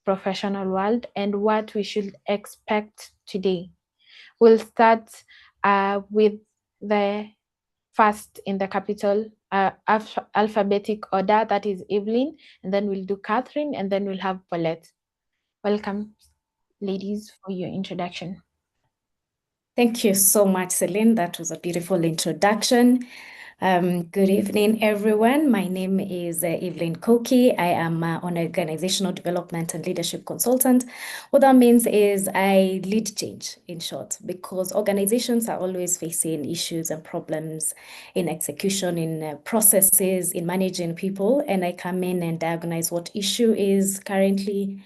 professional world and what we should expect today. We'll start with the first in the capital alphabetic order, that is Evelyn, and then we'll do Catherine, and then we'll have Paulette. Welcome, ladies, for your introduction. Thank you so much, Celine. That was a beautiful introduction. Good evening, everyone. My name is Evelyn Koki. I am an organizational development and leadership consultant. What that means is I lead change, in short, because organizations are always facing issues and problems in execution, in processes, in managing people, and I come in and diagnose what issue is currently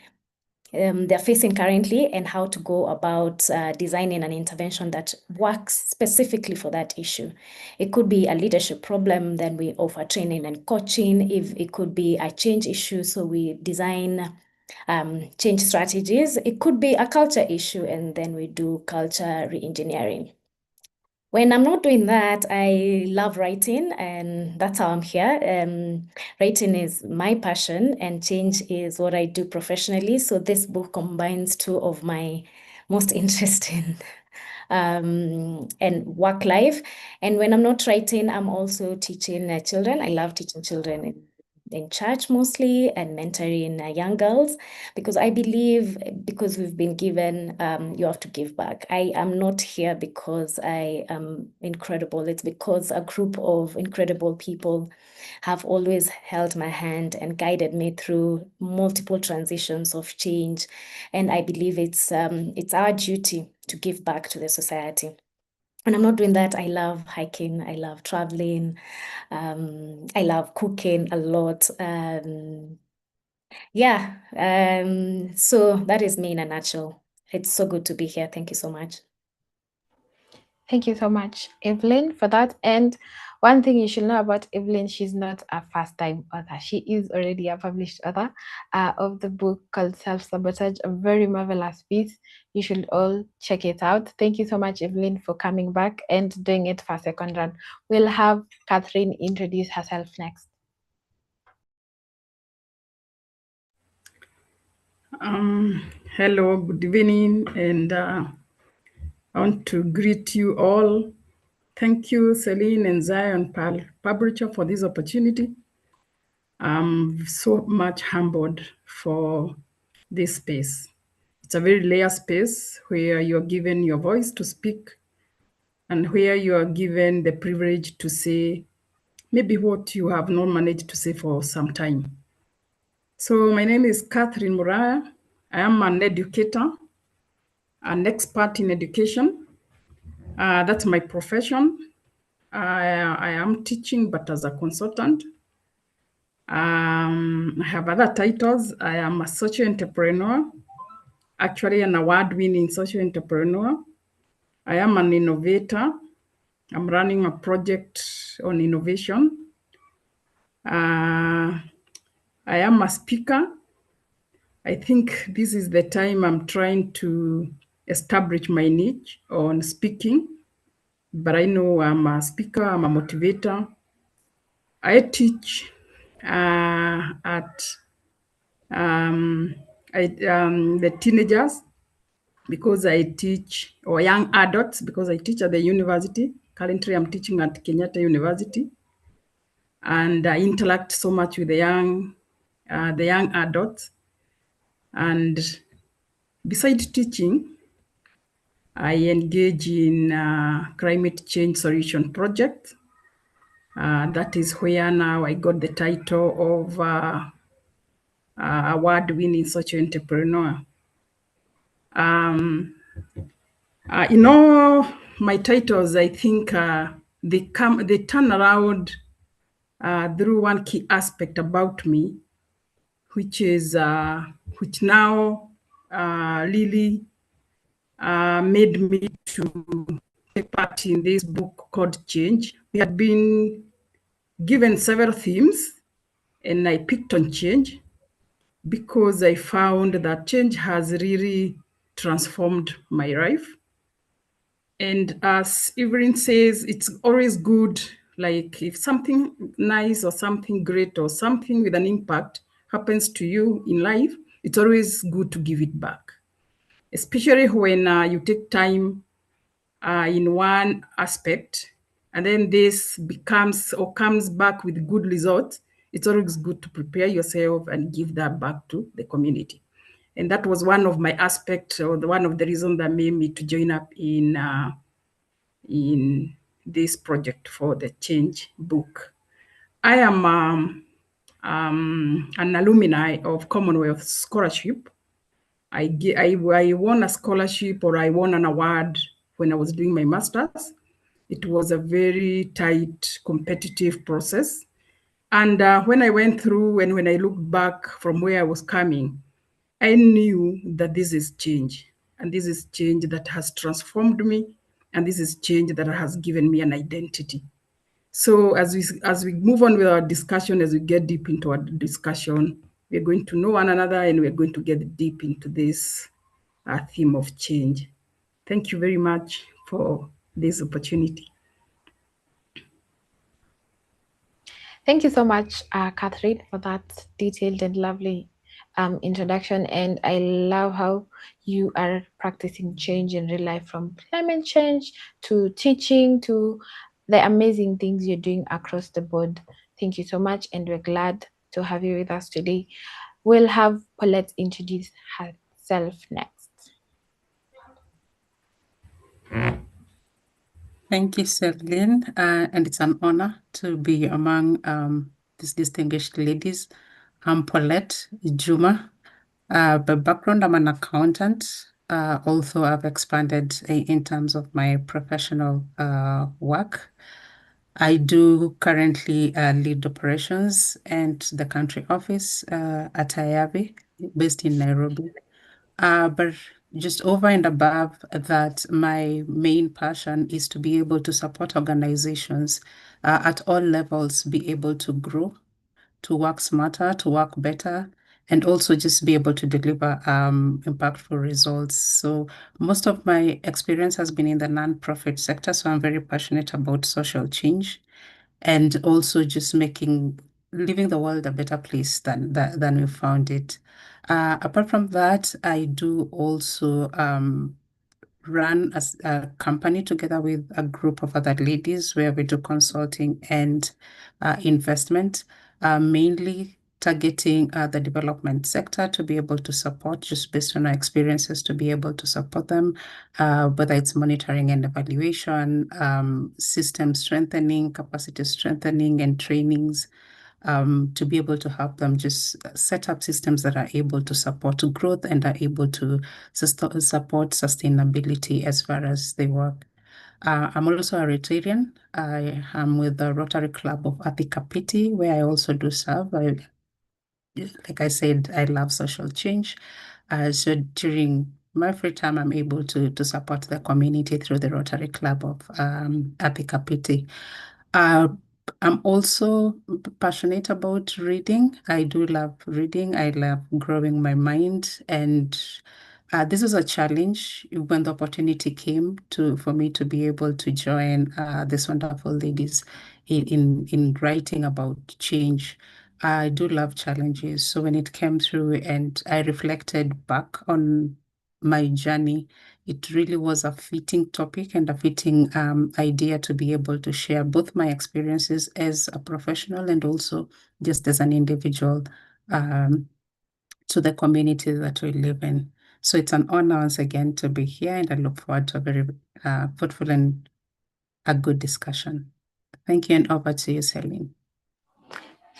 they're facing currently and how to go about designing an intervention that works specifically for that issue. It could be a leadership problem, then we offer training and coaching. If it could be a change issue, so we design change strategies. It could be a culture issue, and then we do culture re-engineering. When I'm not doing that, I love writing, and that's how I'm here. Writing is my passion, and change is what I do professionally. So this book combines two of my most interesting and work life. And when I'm not writing, I'm also teaching children. I love teaching children in church mostly, and mentoring young girls, because I believe because we've been given, you have to give back. I am not here because I am incredible. It's because a group of incredible people have always held my hand and guided me through multiple transitions of change. And I believe it's our duty to give back to the society. When I'm not doing that, I love hiking, I love traveling, I love cooking a lot. So that is me in a nutshell. It's so good to be here. Thank you so much. Thank you so much, Evelyn, for that. And one thing you should know about Evelyn, she's not a first-time author. She is already a published author of the book called Self-Sabotage, a very marvelous piece. You should all check it out. Thank you so much, Evelyn, for coming back and doing it for a second run. We'll have Catherine introduce herself next. Hello, good evening, and I want to greet you all. Thank you, Celine and Zion Publisher, for this opportunity. I'm so much humbled for this space. It's a very rare space where you're given your voice to speak and where you are given the privilege to say maybe what you have not managed to say for some time. So my name is Catherine Muraya. I am an educator, an expert in education. That's my profession. I am teaching, but as a consultant. I have other titles. I am a social entrepreneur, actually an award-winning social entrepreneur. I am an innovator. I'm running a project on innovation. I am a speaker. I think this is the time I'm trying to establish my niche on speaking, but I know I'm a speaker, I'm a motivator. I teach at the teenagers because I teach, or young adults because I teach at the university. Currently, I'm teaching at Kenyatta University, and I interact so much with the young adults. And besides teaching, I engage in climate change solution project. That is where now I got the title of award-winning social entrepreneur. In all my titles, I think they turn around through one key aspect about me, which is which now really made me to take part in this book called Change. We had been given several themes, and I picked on change because I found that change has really transformed my life. And as Evelyn says, it's always good, like if something nice or something great or something with an impact happens to you in life, it's always good to give it back, especially when you take time in one aspect, and then this becomes or comes back with good results. It's always good to prepare yourself and give that back to the community. And that was one of my aspects, or one of the reasons that made me to join up in this project for the Change book. I am an alumni of Commonwealth Scholarship. I won a scholarship, or I won an award when I was doing my master's. It was a very tight, competitive process. And when I went through and when I looked back from where I was coming, I knew that this is change. And this is change that has transformed me. And this is change that has given me an identity. So as we move on with our discussion, as we get deep into our discussion, we're going to know one another, and we're going to get deep into this theme of change. Thank you very much for this opportunity. Thank you so much, Catherine, for that detailed and lovely introduction. And I love how you are practicing change in real life, from climate change to teaching to the amazing things you're doing across the board. Thank you so much, and we're glad to have you with us today. We'll have Paulette introduce herself next. Thank you, Celine, and it's an honor to be among these distinguished ladies. I'm Paulette Juma. By background, I'm an accountant, although I've expanded in terms of my professional work. I do currently lead operations and the country office at IAVI, based in Nairobi. But just over and above that, my main passion is to be able to support organizations at all levels, be able to grow, to work smarter, to work better, and also just be able to deliver impactful results. So most of my experience has been in the nonprofit sector, so I'm very passionate about social change and also just leaving the world a better place than we found it. Apart from that, I do also run a company together with a group of other ladies where we do consulting and investment, mainly targeting the development sector to be able to support, just based on our experiences, to be able to support them, whether it's monitoring and evaluation, system strengthening, capacity strengthening, and trainings, to be able to help them just set up systems that are able to support growth and are able to support sustainability as far as they work. I'm also a Rotarian. I am with the Rotary Club of Athi-Kapiti, where I also do serve. Like I said, I love social change. So during my free time, I'm able to support the community through the Rotary Club of Athi-Kapiti. I'm also passionate about reading. I do love reading. I love growing my mind. And this was a challenge when the opportunity came for me to be able to join these wonderful ladies in writing about change. I do love challenges. So when it came through and I reflected back on my journey, it really was a fitting topic and a fitting idea to be able to share both my experiences as a professional and also just as an individual to the community that we live in. So it's an honor once again to be here, and I look forward to a very fruitful and a good discussion. Thank you, and over to you, Celine.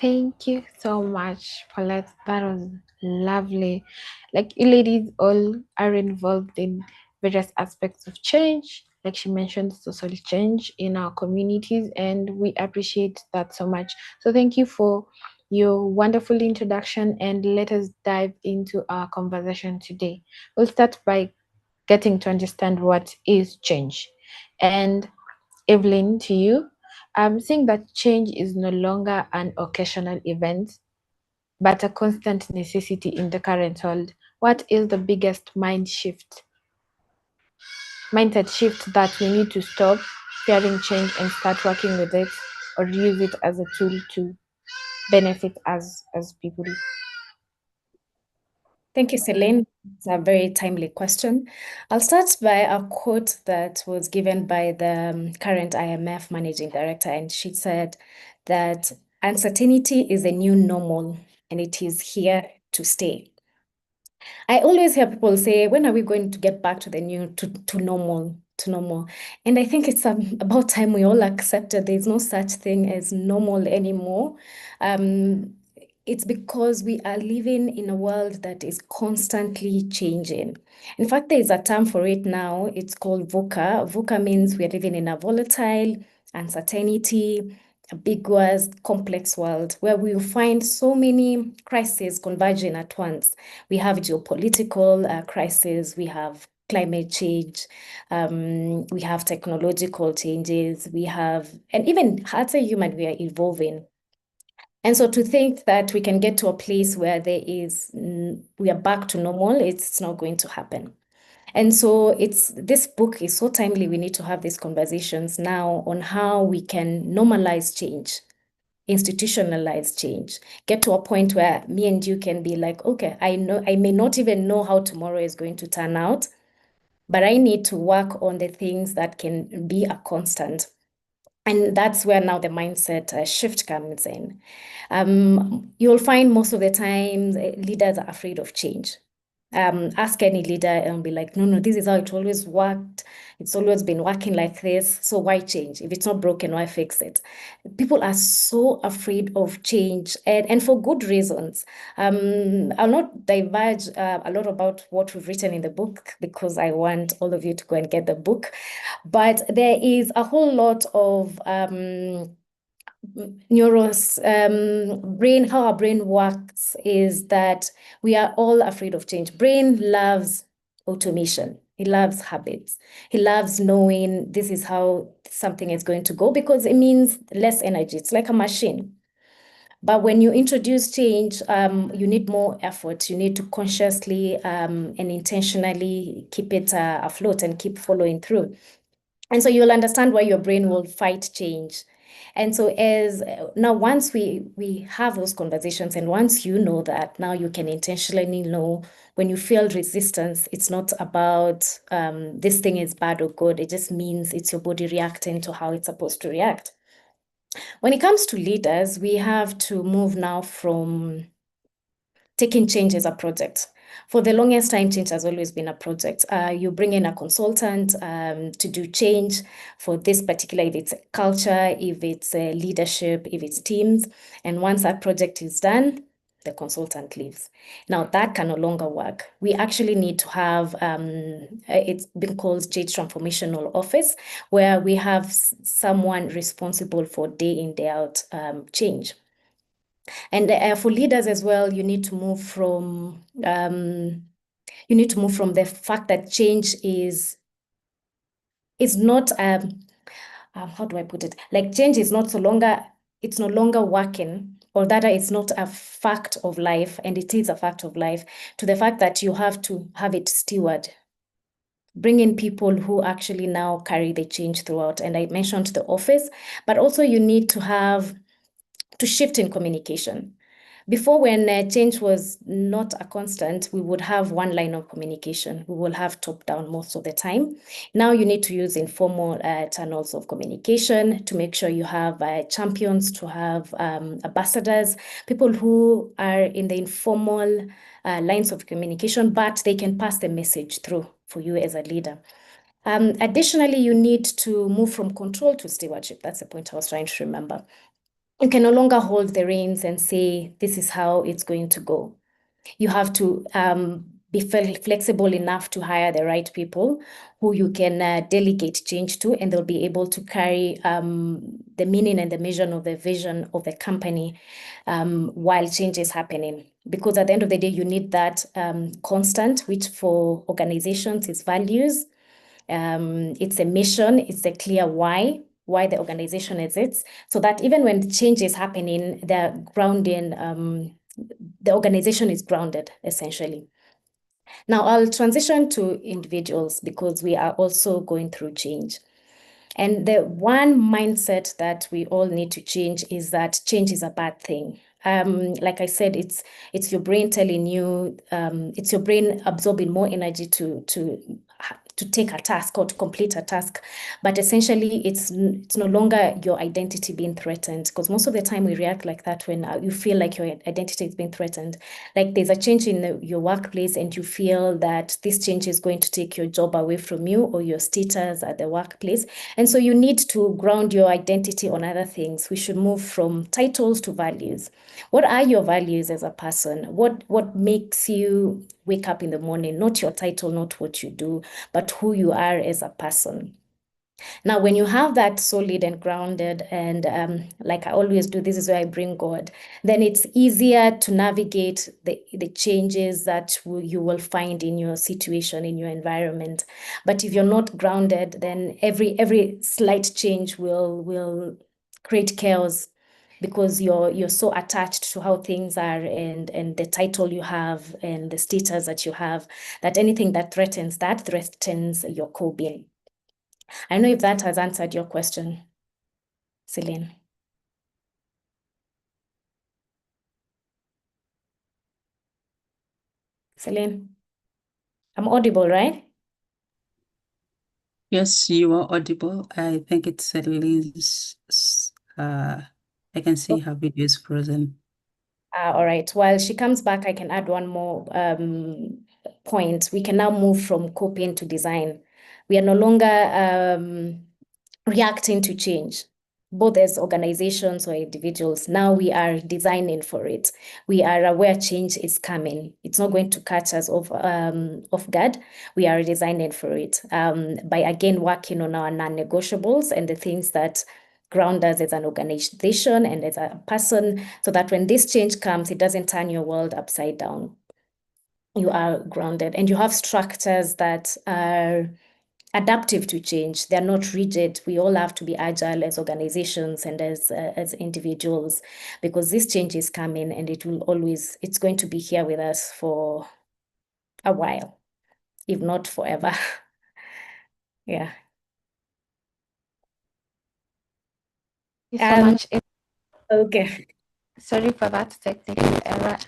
Thank you so much, Paulette. That was lovely. Like, you ladies all are involved in various aspects of change. Like she mentioned, social change in our communities, and we appreciate that so much. So thank you for your wonderful introduction, and let us dive into our conversation today. We'll start by getting to understand what is change. And Evelyn, to you, I'm seeing that change is no longer an occasional event, but a constant necessity in the current world. What is the biggest mindset shift that we need to stop fearing change and start working with it, or use it as a tool to benefit as people? Thank you, Celine. It's a very timely question. I'll start by a quote that was given by the current IMF managing director, and she said that uncertainty is a new normal and it is here to stay. I always hear people say, when are we going to get back to the new, to normal, to normal? And I think it's about time we all accept that there's no such thing as normal anymore. It's because we are living in a world that is constantly changing. In fact, there's a term for it now. It's called VUCA. VUCA means we are living in a volatile, uncertainty, ambiguous, complex world where we will find so many crises converging at once. We have geopolitical crises, we have climate change, we have technological changes, we have, and even as a human, we are evolving. And so to think that we can get to a place where we are back to normal, it's not going to happen. And so this book is so timely. We need to have these conversations now on how we can normalize change, institutionalize change, get to a point where me and you can be like, okay, I may not even know how tomorrow is going to turn out, but I need to work on the things that can be a constant. And that's where now the mindset shift comes in. You'll find most of the time leaders are afraid of change. Ask any leader and be like, no, this is how it always worked. It's always been working like this. So why change? If it's not broken, why fix it? People are so afraid of change and for good reasons. I'll not diverge a lot about what we've written in the book because I want all of you to go and get the book. But there is a whole lot of how our brain works is that we are all afraid of change. Brain loves automation. He loves habits. He loves knowing this is how something is going to go because it means less energy. It's like a machine. But when you introduce change, you need more effort. You need to consciously and intentionally keep it afloat and keep following through. And so you'll understand why your brain will fight change. And so now once we have those conversations and once you know that, now you can intentionally know when you feel resistance, it's not about this thing is bad or good. It just means it's your body reacting to how it's supposed to react. When it comes to leaders, we have to move now from taking change as a project. For the longest time, change has always been a project. You bring in a consultant to do change for this particular, if it's culture, if it's leadership, if it's teams. And once that project is done, the consultant leaves. Now that can no longer work. We actually need to have, it's been called Change Transformational Office, where we have someone responsible for day in, day out change. And for leaders as well, you need to move from the fact that change is not how do I put it? Like change is it's no longer working, or that it's not a fact of life, and it is a fact of life, to the fact that you have to have it steward. Bring in people who actually now carry the change throughout. And I mentioned the office, but also you need to shift in communication. Before, when change was not a constant, we would have one line of communication. We will have top-down most of the time. Now you need to use informal channels of communication to make sure you have champions, to have ambassadors, people who are in the informal lines of communication, but they can pass the message through for you as a leader. Additionally, you need to move from control to stewardship. That's the point I was trying to remember. You can no longer hold the reins and say, this is how it's going to go. You have to be flexible enough to hire the right people who you can delegate change to, and they'll be able to carry the meaning and the mission of the vision of the company while change is happening. Because at the end of the day, you need that constant, which for organizations is values. It's a mission, it's a clear why the organization exists, so that even when the change is happening, they're grounding, the organization is grounded, essentially. Now, I'll transition to individuals because we are also going through change. And the one mindset that we all need to change is that change is a bad thing. Like I said, it's your brain telling you, it's your brain absorbing more energy to take a task or to complete a task, but essentially it's no longer your identity being threatened, because most of the time we react like that when you feel like your identity is being threatened. Like there's a change in your workplace and you feel that this change is going to take your job away from you or your status at the workplace. And so you need to ground your identity on other things. We should move from titles to values. What are your values as a person? What makes you wake up in the morning? Not your title, not what you do, but who you are as a person. Now, when you have that solid and grounded, and like I always do, this is where I bring God, then it's easier to navigate the changes that you will find in your situation, in your environment. But if you're not grounded, then every slight change will create chaos, because you're so attached to how things are and the title you have and the status that you have, that anything that threatens your core being. I don't know if that has answered your question, Celine. Celine, I'm audible, right? Yes, you are audible. I think it's Celine's. I can see her video is frozen. All right. While she comes back, I can add one more point. We can now move from copying to design. We are no longer reacting to change, both as organizations or individuals. Now we are designing for it. We are aware change is coming. It's not going to catch us off guard. We are designing for it by again working on our non-negotiables and the things that ground us as an organization and as a person, so that when this change comes, it doesn't turn your world upside down. You are grounded and you have structures that are adaptive to change. They're not rigid. We all have to be agile as organizations and as individuals, because this change is coming and it's going to be here with us for a while, if not forever. Yeah. Thank you so much. Okay. Sorry for that technical error,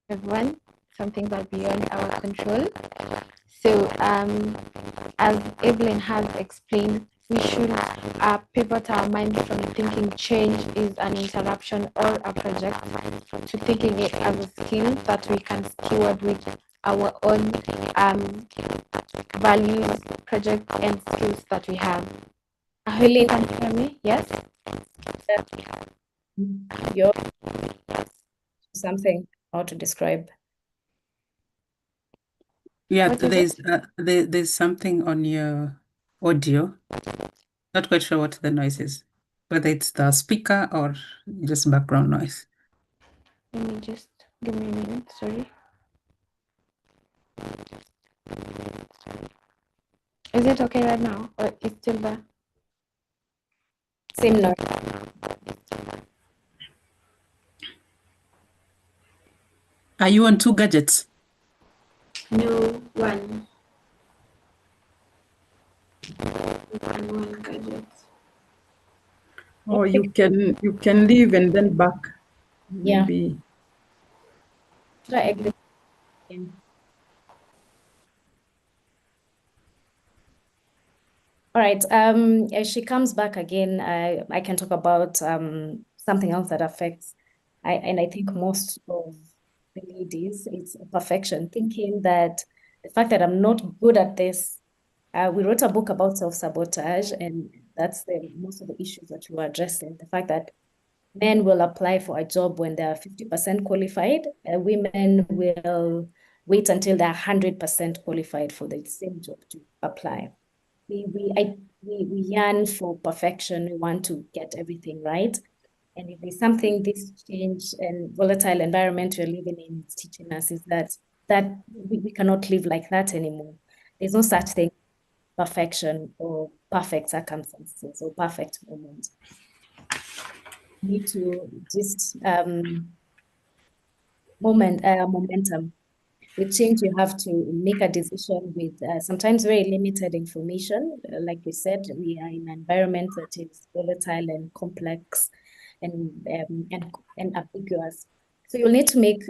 everyone. Something that's beyond our control. So, as Evelyn has explained, we should pivot our mind from thinking change is an interruption or a project to thinking it as a skill that we can steward with our own values, projects, and skills that we have. I hope you can hear me. Yes? You're something how to describe. Yeah, What is there's something on your audio. Not quite sure what the noise is, whether it's the speaker or just background noise. Let me just give me a minute. Sorry. Is it okay right now, or it's still there? Same noise. Are you on two gadgets? No, one. One gadget. Or you can leave and then back. Yeah. Maybe. Try exit again. All right. As she comes back again, I can talk about something else that affects, and I think most of the ladies, it's perfection, thinking that the fact that I'm not good at this. We wrote a book about self-sabotage, and that's most of the issues that we were addressing. The fact that men will apply for a job when they're 50% qualified, and women will wait until they're 100% qualified for the same job to apply. We yearn for perfection. We want to get everything right. And if there's something this change and volatile environment we're living in is teaching us, is that we cannot live like that anymore. There's no such thing, perfection or perfect circumstances or perfect moment. We need to just momentum. With change, you have to make a decision with sometimes very limited information. Like we said, we are in an environment that is volatile and complex. and ambiguous. So you'll need to make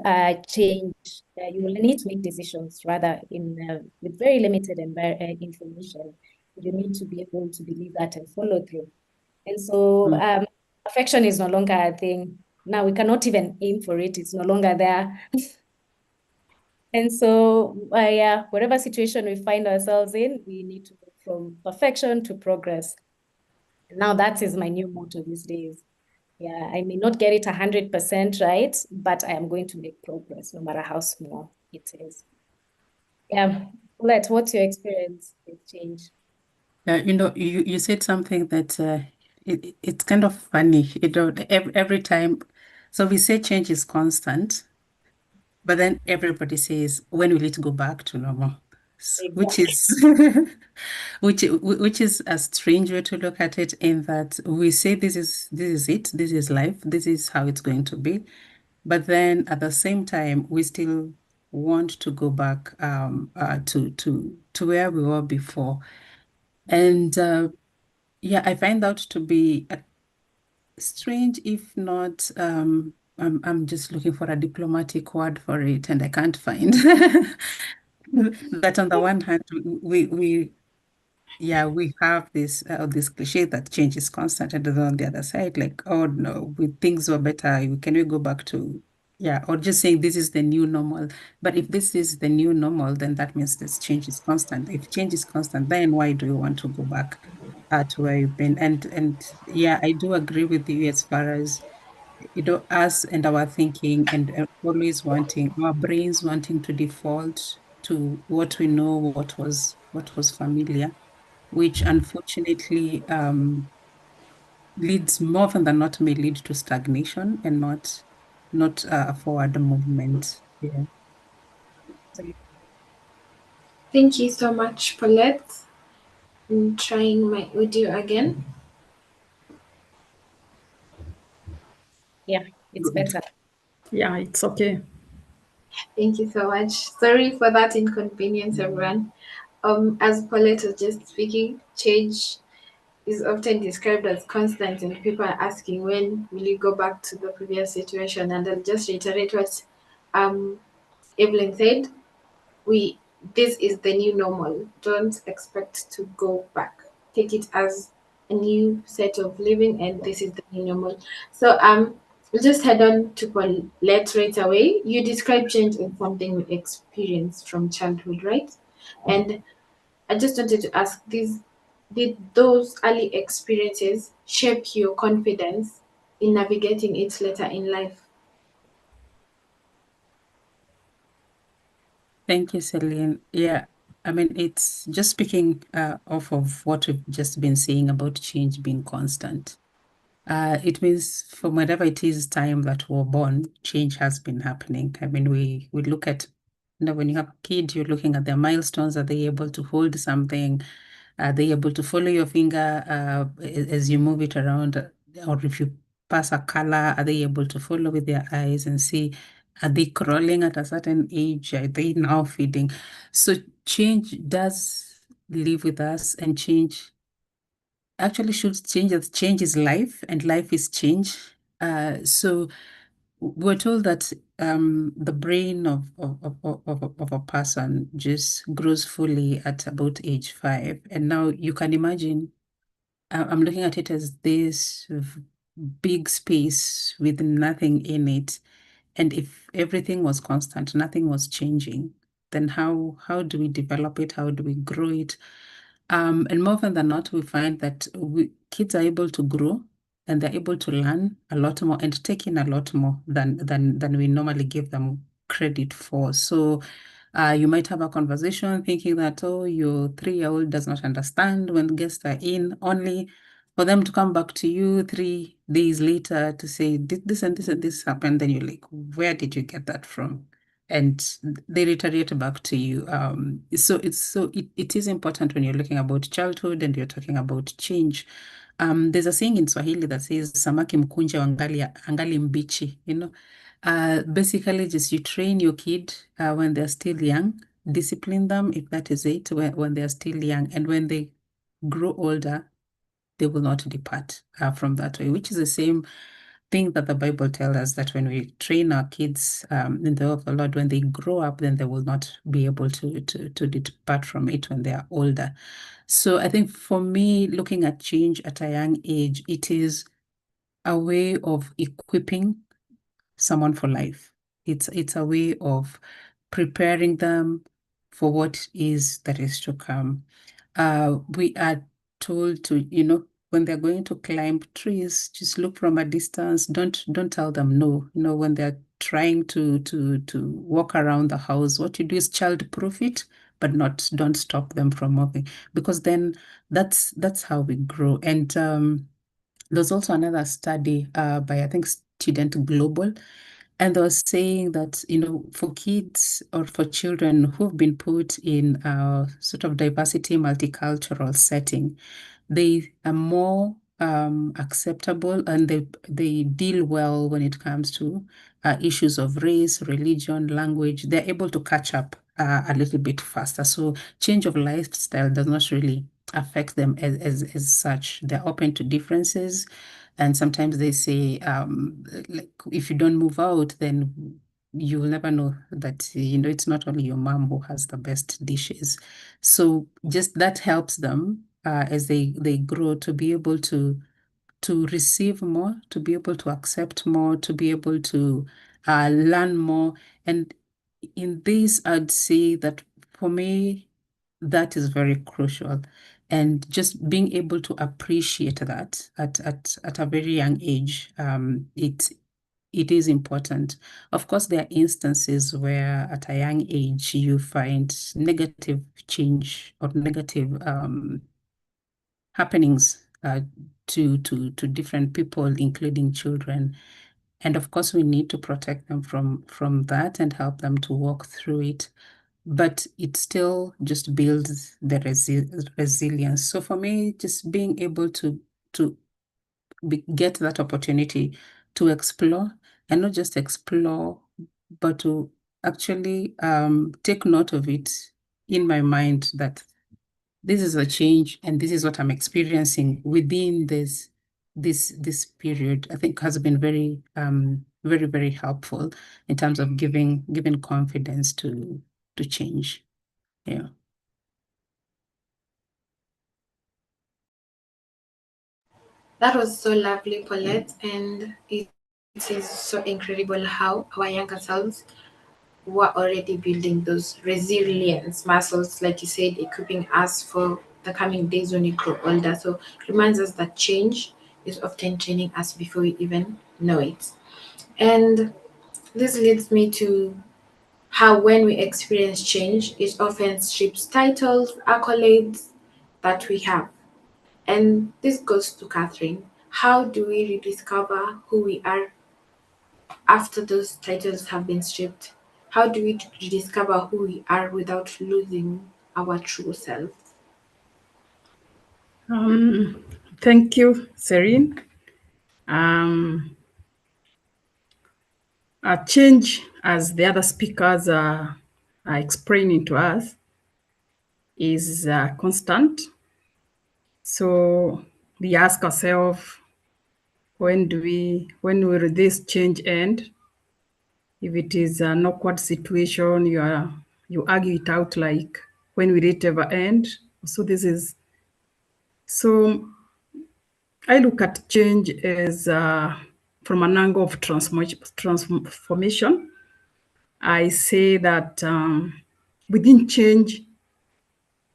change. You will need to make decisions rather with very limited information. You need to be able to believe that and follow through. And so affection is no longer a thing. Now we cannot even aim for it. It's no longer there. And so, yeah, whatever situation we find ourselves in, we need to go from perfection to progress. Now that is my new motto these days. Yeah, I may not get it 100% right, but I am going to make progress no matter how small it is. Yeah, Paulette, what's your experience with change? You said something that it's kind of funny. Every time, so we say change is constant, but then everybody says, when will it go back to normal? Which is which is a strange way to look at it, in that we say this is it, this is life, this is how it's going to be. But then at the same time, we still want to go back to where we were before. And yeah, I find that to be strange, if not, I'm just looking for a diplomatic word for it, and I can't find that. On the one hand, we have this cliche that change is constant, and then on the other side, like, oh no, things were better. Can we go back to, or just saying this is the new normal? But if this is the new normal, then that means this change is constant. If change is constant, then why do you want to go back to where you've been? And yeah, I do agree with you as far as us and our thinking, and always wanting, our brains wanting to default to what we know, what was familiar, which unfortunately leads, more often than not, may lead to stagnation and not a forward movement. Yeah. Thank you so much, Paulette. I'm trying my audio again. Yeah, it's better. Yeah, it's okay. Thank you so much. Sorry for that inconvenience, everyone. As Paulette was just speaking, change is often described as constant, and people are asking, when will you go back to the previous situation? And I'll just reiterate what Evelyn said. This is the new normal. Don't expect to go back. Take it as a new set of living, and this is the new normal. So we'll just head on to Paulette right away. You describe change as something we experience from childhood, right? And I just wanted to ask this: did those early experiences shape your confidence in navigating it later in life? Thank you, Celine. Yeah, I mean, it's just speaking off of what we've just been saying about change being constant. It means from whatever it is time that we're born, change has been happening. I mean, we look at, when you have a kid, you're looking at their milestones. Are they able to hold something? Are they able to follow your finger as you move it around? Or if you pass a color, are they able to follow with their eyes and see? Are they crawling at a certain age? Are they now feeding? So change does live with us, and change actually should change. Change is life, and life is change. So we're told that the brain of a person just grows fully at about age 5. And now you can imagine, I'm looking at it as this big space with nothing in it. And if everything was constant, nothing was changing, then how do we develop it? How do we grow it? And more often than not, we find that kids are able to grow, and they're able to learn a lot more and take in a lot more than we normally give them credit for. So you might have a conversation thinking that, oh, your 3-year-old does not understand when guests are in, only for them to come back to you 3 days later to say, did this and this and this happen? Then you're like, where did you get that from? And they reiterate back to you. So it is important when you're looking about childhood and you're talking about change. There's a saying in Swahili that says, samaki mkunje angali mbichi, basically just you train your kid when they're still young, discipline them, if that is it, when they're still young, and when they grow older, they will not depart from that way, which is the same thing that the Bible tells us that when we train our kids in the way of the Lord, when they grow up, then they will not be able to depart from it when they are older. So I think for me, looking at change at a young age, it is a way of equipping someone for life. It's a way of preparing them for what is that is to come. We are told to, when they're going to climb trees, just look from a distance. Don't tell them no. When they're trying to walk around the house, what you do is child-proof it, but don't stop them from walking, because then that's how we grow. And there's also another study by, I think, Student Global, and they were saying that, for kids or for children who've been put in a sort of diversity, multicultural setting, they are more acceptable, and they deal well when it comes to issues of race, religion, language. They're able to catch up a little bit faster. So change of lifestyle does not really affect them as such. They're open to differences. And sometimes they say, like, if you don't move out, then you will never know that, it's not only your mom who has the best dishes. So just that helps them as they grow, to be able to receive more, to be able to accept more, to be able to learn more. And in this, I'd say that for me, that is very crucial. And just being able to appreciate that at a very young age, it is important. Of course, there are instances where at a young age you find negative change or negative happenings to different people, including children. And of course, we need to protect them from that and help them to walk through it. But it still just builds the resilience. So for me, just being able to get that opportunity to explore, and not just explore, but to actually take note of it in my mind, that this is a change and this is what I'm experiencing within this period, I think has been very, very, very helpful in terms of giving confidence to change. Yeah. That was so lovely, Paulette, and it is so incredible how our younger selves were already building those resilience muscles, like you said, equipping us for the coming days when we grow older. So it reminds us that change is often training us before we even know it. And this leads me to how when we experience change, it often strips titles, accolades that we have. And this goes to Catherine. How do we rediscover who we are after those titles have been stripped? How do we rediscover who we are without losing our true self? Thank you, Serene. A change, as the other speakers are explaining to us, is constant. So we ask ourselves, when will this change end? If it is an awkward situation, you argue it out, like, when will it ever end? So I look at change as from an angle of transformation. I say that within change,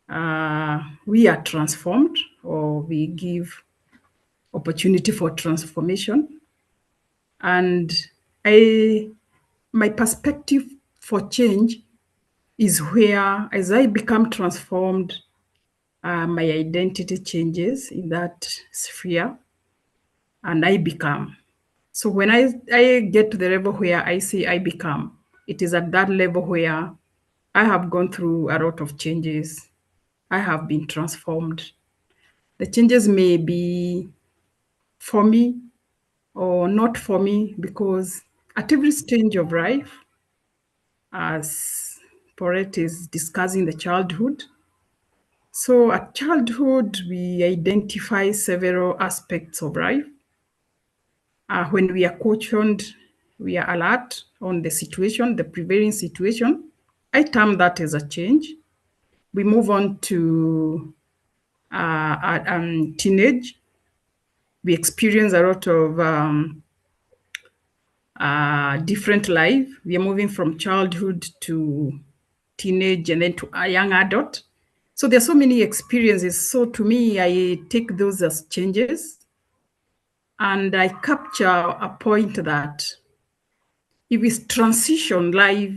we are transformed, or we give opportunity for transformation. And my perspective for change is where, as I become transformed, my identity changes in that sphere, and I become. So when I get to the level where I say I become, it is at that level where I have gone through a lot of changes. I have been transformed. The changes may be for me or not for me, because at every stage of life, as Paulette is discussing the childhood, so at childhood, we identify several aspects of life. When we are cautioned, we are alert on the situation, the prevailing situation. I term that as a change. We move on to teenage. We experience a lot of different life. We are moving from childhood to teenage and then to a young adult. So there are so many experiences. So to me, I take those as changes, and I capture a point that if we transition life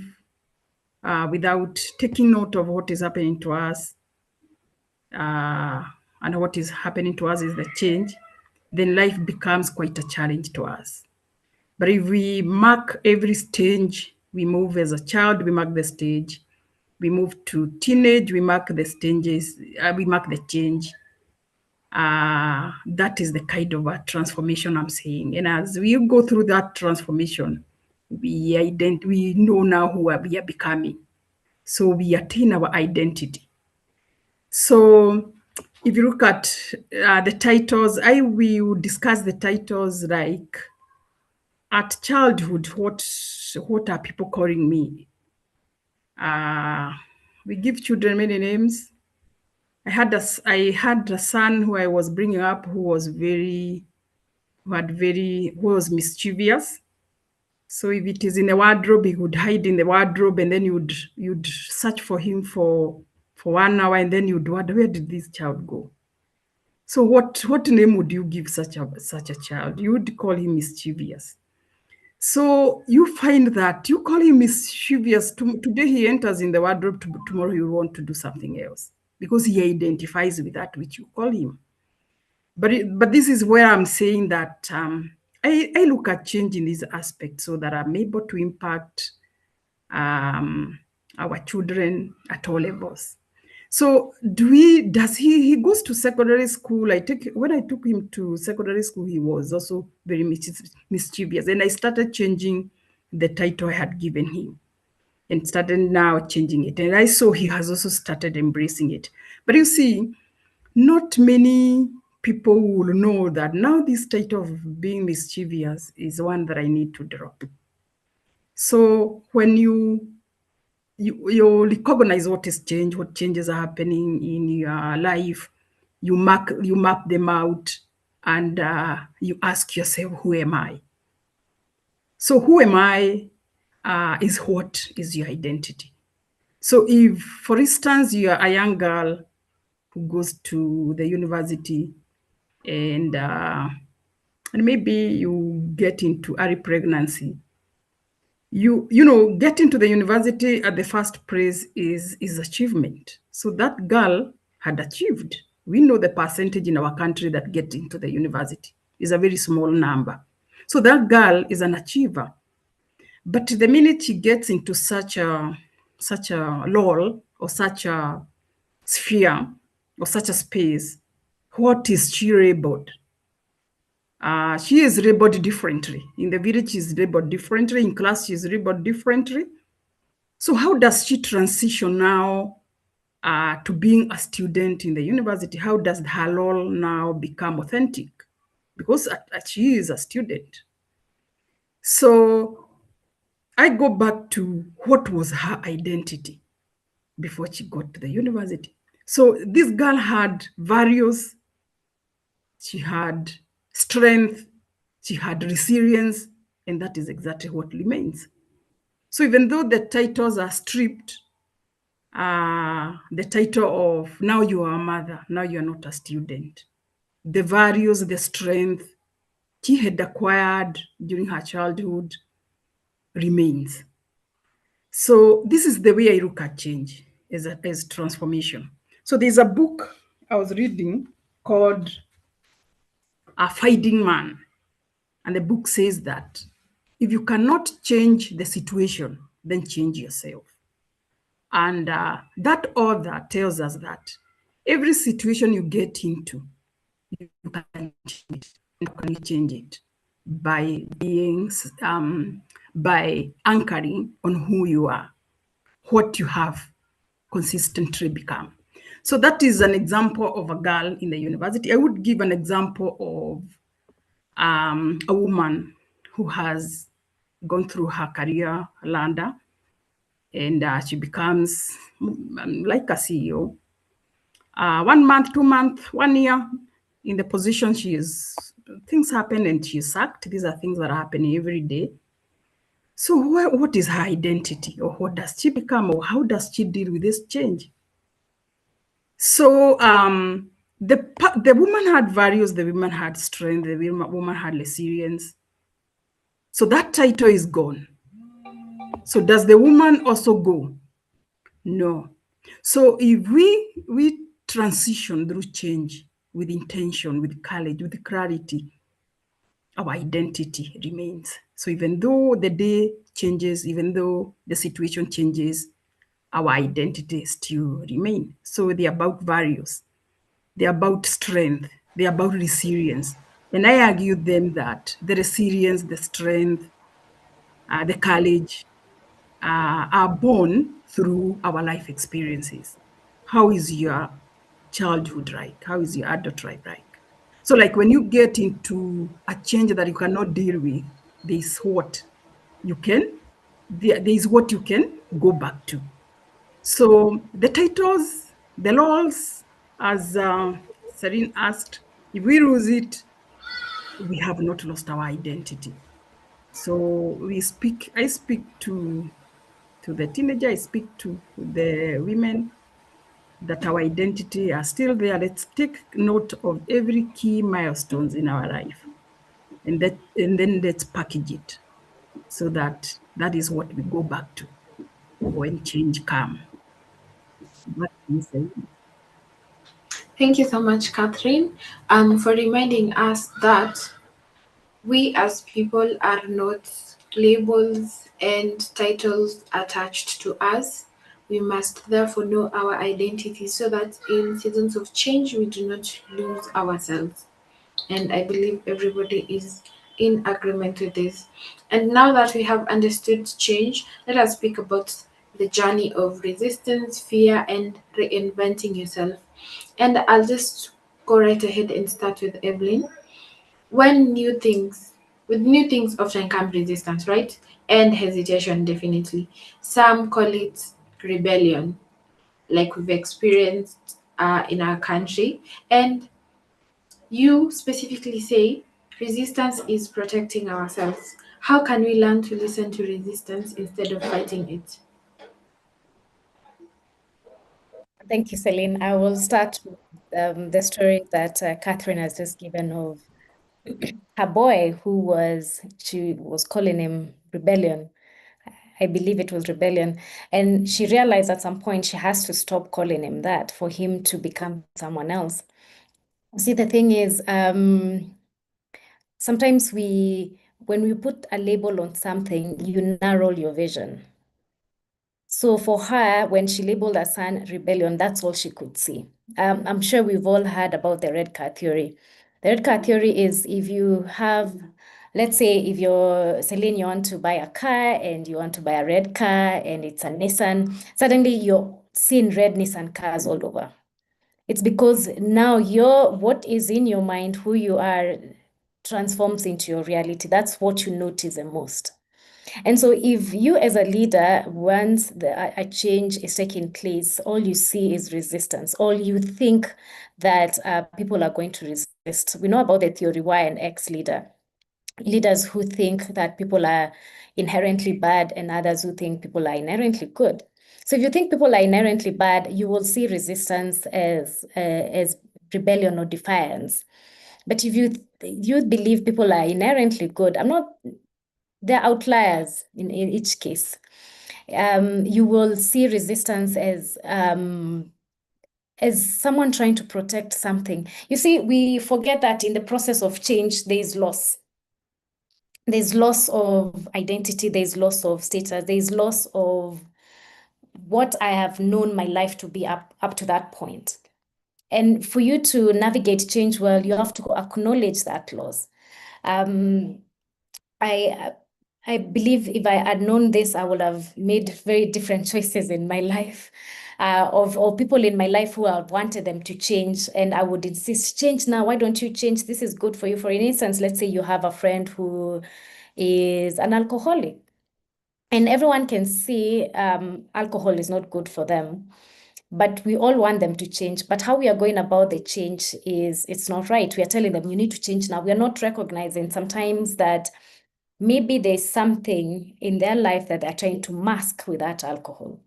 without taking note of what is happening to us, and what is happening to us is the change, then life becomes quite a challenge to us. But if we mark every stage, we move as a child, we mark the stage. We move to teenage, we mark the stages, we mark the change. That is the kind of a transformation I'm saying. And as we go through that transformation, we know now who we are becoming. So we attain our identity. So if you look at the titles, I will discuss the titles like at childhood, what are people calling me? We give children many names. I had a son who I was bringing up who was mischievous. So if it is in the wardrobe, he would hide in the wardrobe, and then you'd search for him for 1 hour, and then you'd wonder, where did this child go? So what name would you give such a child? You would call him mischievous. So you find that you call him mischievous. Today he enters in the wardrobe, tomorrow he will want to do something else because he identifies with that which you call him. But this is where I'm saying that I look at change in these aspects so that I'm able to impact our children at all levels. So he goes to secondary school. When I took him to secondary school, he was also very mischievous. And I started changing the title I had given him and started now changing it. And I saw he has also started embracing it. But you see, not many people will know that now this title of being mischievous is one that I need to drop. So when you recognize what is change, what changes are happening in your life, you map them out, and you ask yourself, who am I? So who am I is what is your identity. So if, for instance, you are a young girl who goes to the university and maybe you get into early pregnancy, you know, getting to the university at the first place is achievement. So that girl had achieved. We know the percentage in our country that get into the university is a very small number. So that girl is an achiever. But the minute she gets into such a role or such a sphere or such a space, what is she labeled? She is labeled differently. In the village, she is labeled differently. In class, she is labeled differently. So how does she transition now to being a student in the university? How does her role now become authentic? Because she is a student. So I go back to what was her identity before she got to the university. So this girl had values. She had strength, she had resilience, and that is exactly what remains. So even though the titles are stripped, the title of now you are a mother, now you are not a student, the values, the strength she had acquired during her childhood remains. So this is the way I look at change as transformation. So there's a book I was reading called A Fighting Man. And the book says that if you cannot change the situation, then change yourself. And that author tells us that every situation you get into, you can change it. You can change it by being, by anchoring on who you are, what you have consistently become. So that is an example of a girl in the university. I would give an example of a woman who has gone through her career ladder, and she becomes like a CEO. 1 month, 2 months, 1 year in the position she is, things happen and she's sacked. These are things that are happening every day. So what is her identity, or what does she become, or how does she deal with this change? So the woman had values, the woman had strength, the woman had resilience. So that title is gone. So does the woman also go? No. So if we transition through change with intention, with courage, with clarity, our identity remains. So even though the day changes, even though the situation changes, our identity still remain. So they're about values, they're about strength, they're about resilience. And I argue them that the resilience, the strength, the courage are born through our life experiences. How is your childhood like? How is your adult life like? So like when you get into a change that you cannot deal with, there's what you can, there is what you can go back to. So the titles, the laws, as Serene asked, if we lose it, we have not lost our identity. So I speak to the teenager, I speak to the women, that our identity are still there. Let's take note of every key milestones in our life, and then let's package it so that is what we go back to when change comes. Thank you so much, Catherine, for reminding us that we as people are not labels and titles attached to us. We must therefore know our identity so that in seasons of change we do not lose ourselves. And I believe everybody is in agreement with this. And now that we have understood change, let us speak about the journey of resistance, fear, and reinventing yourself. And I'll just go right ahead and start with Evelyn. When with new things often come resistance, right? And hesitation, definitely. Some call it rebellion, like we've experienced in our country. And you specifically say resistance is protecting ourselves. How can we learn to listen to resistance instead of fighting it? Thank you, Celine. I will start with the story that Catherine has just given of her boy she was calling him rebellion. I believe it was rebellion. And she realized at some point she has to stop calling him that for him to become someone else. See, the thing is, sometimes when we put a label on something, you narrow your vision. So for her, when she labeled her son rebellion, that's all she could see. I'm sure we've all heard about the red car theory. The red car theory is if you have, let's say if you're Celine, you want to buy a car and you want to buy a red car and it's a Nissan, suddenly you're seeing red Nissan cars all over. It's because now what is in your mind, who you are, transforms into your reality. That's what you notice the most. And so if you as a leader, once a change is taking place, all you see is resistance. All you think that people are going to resist. We know about the theory Y and X leaders who think that people are inherently bad and others who think people are inherently good. So if you think people are inherently bad, you will see resistance as rebellion or defiance. But if you believe people are inherently good, they're outliers in each case. You will see resistance as someone trying to protect something. You see, we forget that in the process of change, there's loss. There's loss of identity, there's loss of status, there's loss of what I have known my life to be up to that point. And for you to navigate change well, you have to acknowledge that loss. I believe if I had known this, I would have made very different choices in my life. of people in my life who I wanted them to change, and I would insist, change now. Why don't you change? This is good for you. For instance, let's say you have a friend who is an alcoholic, and everyone can see alcohol is not good for them. But we all want them to change. But how we are going about the change is, it's not right. We are telling them, you need to change now. We are not recognizing sometimes that maybe there's something in their life that they're trying to mask with that alcohol.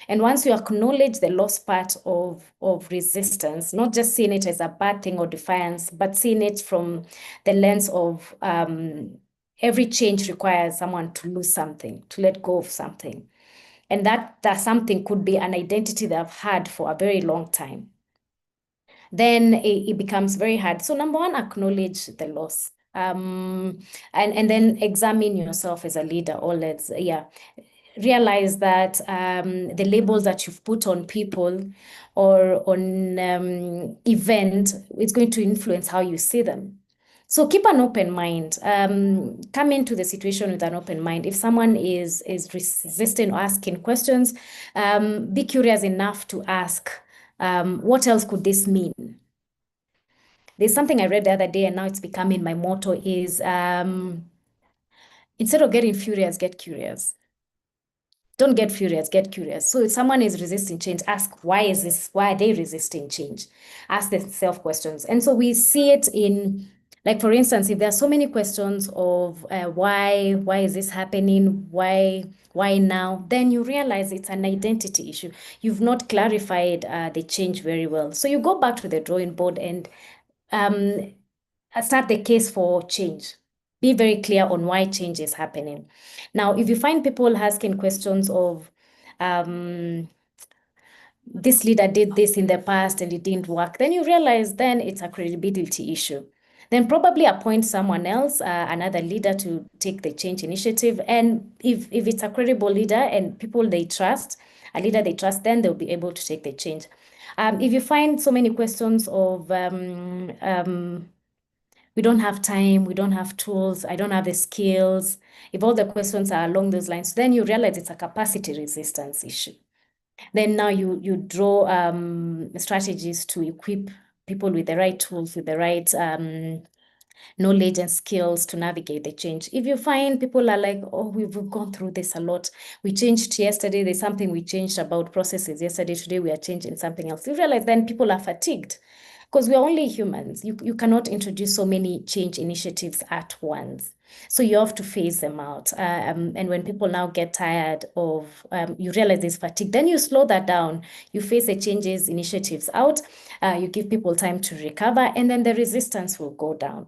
And once you acknowledge the lost part of resistance, not just seeing it as a bad thing or defiance, but seeing it from the lens of every change requires someone to lose something, to let go of something. And that something could be an identity they've had for a very long time. Then it becomes very hard. So number one, acknowledge the loss. And then examine yourself as a leader, or realize that the labels that you've put on people or on event, it's going to influence how you see them. So keep an open mind. Come into the situation with an open mind. If someone is resisting or asking questions, be curious enough to ask, what else could this mean? There's something I read the other day, and now it's becoming my motto, is instead of getting furious, get curious. Don't get furious, get curious. So if someone is resisting change, ask, why are they resisting change? Ask themselves questions. And so we see it in, like, for instance, if there are so many questions of why is this happening? Why now? Then you realize it's an identity issue. You've not clarified the change very well. So you go back to the drawing board and start the case for change. Be very clear on why change is happening. Now, if you find people asking questions of, this leader did this in the past and it didn't work, then you realize then it's a credibility issue. Then probably appoint someone else, another leader, to take the change initiative. And if it's a credible leader and people they trust, a leader they trust, then they'll be able to take the change. If you find so many questions of, we don't have time, we don't have tools, I don't have the skills, if all the questions are along those lines, then you realize it's a capacity resistance issue. Then now you draw strategies to equip people with the right tools, with the right knowledge and skills to navigate the change. If you find people are like, oh, we've gone through this a lot. We changed yesterday, there's something we changed about processes yesterday, today we are changing something else. You realize then people are fatigued, because we're only humans. You cannot introduce so many change initiatives at once. So you have to phase them out. And when people now get tired of, you realize there's fatigue, then you slow that down. You phase the changes initiatives out, you give people time to recover, and then the resistance will go down.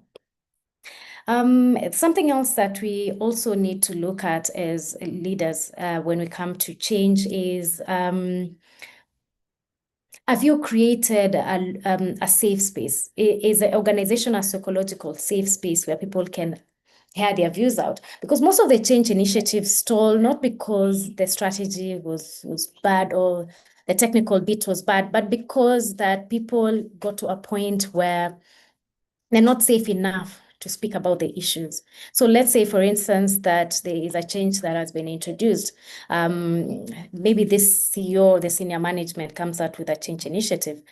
Something else that we also need to look at as leaders when we come to change is, have you created a safe space? Is the organization a psychological safe space where people can hear their views out? Because most of the change initiatives stall not because the strategy was bad or the technical bit was bad, but because that people got to a point where they're not safe enough to speak about the issues. So let's say, for instance, that there is a change that has been introduced. Maybe this CEO or the senior management comes out with a change initiative.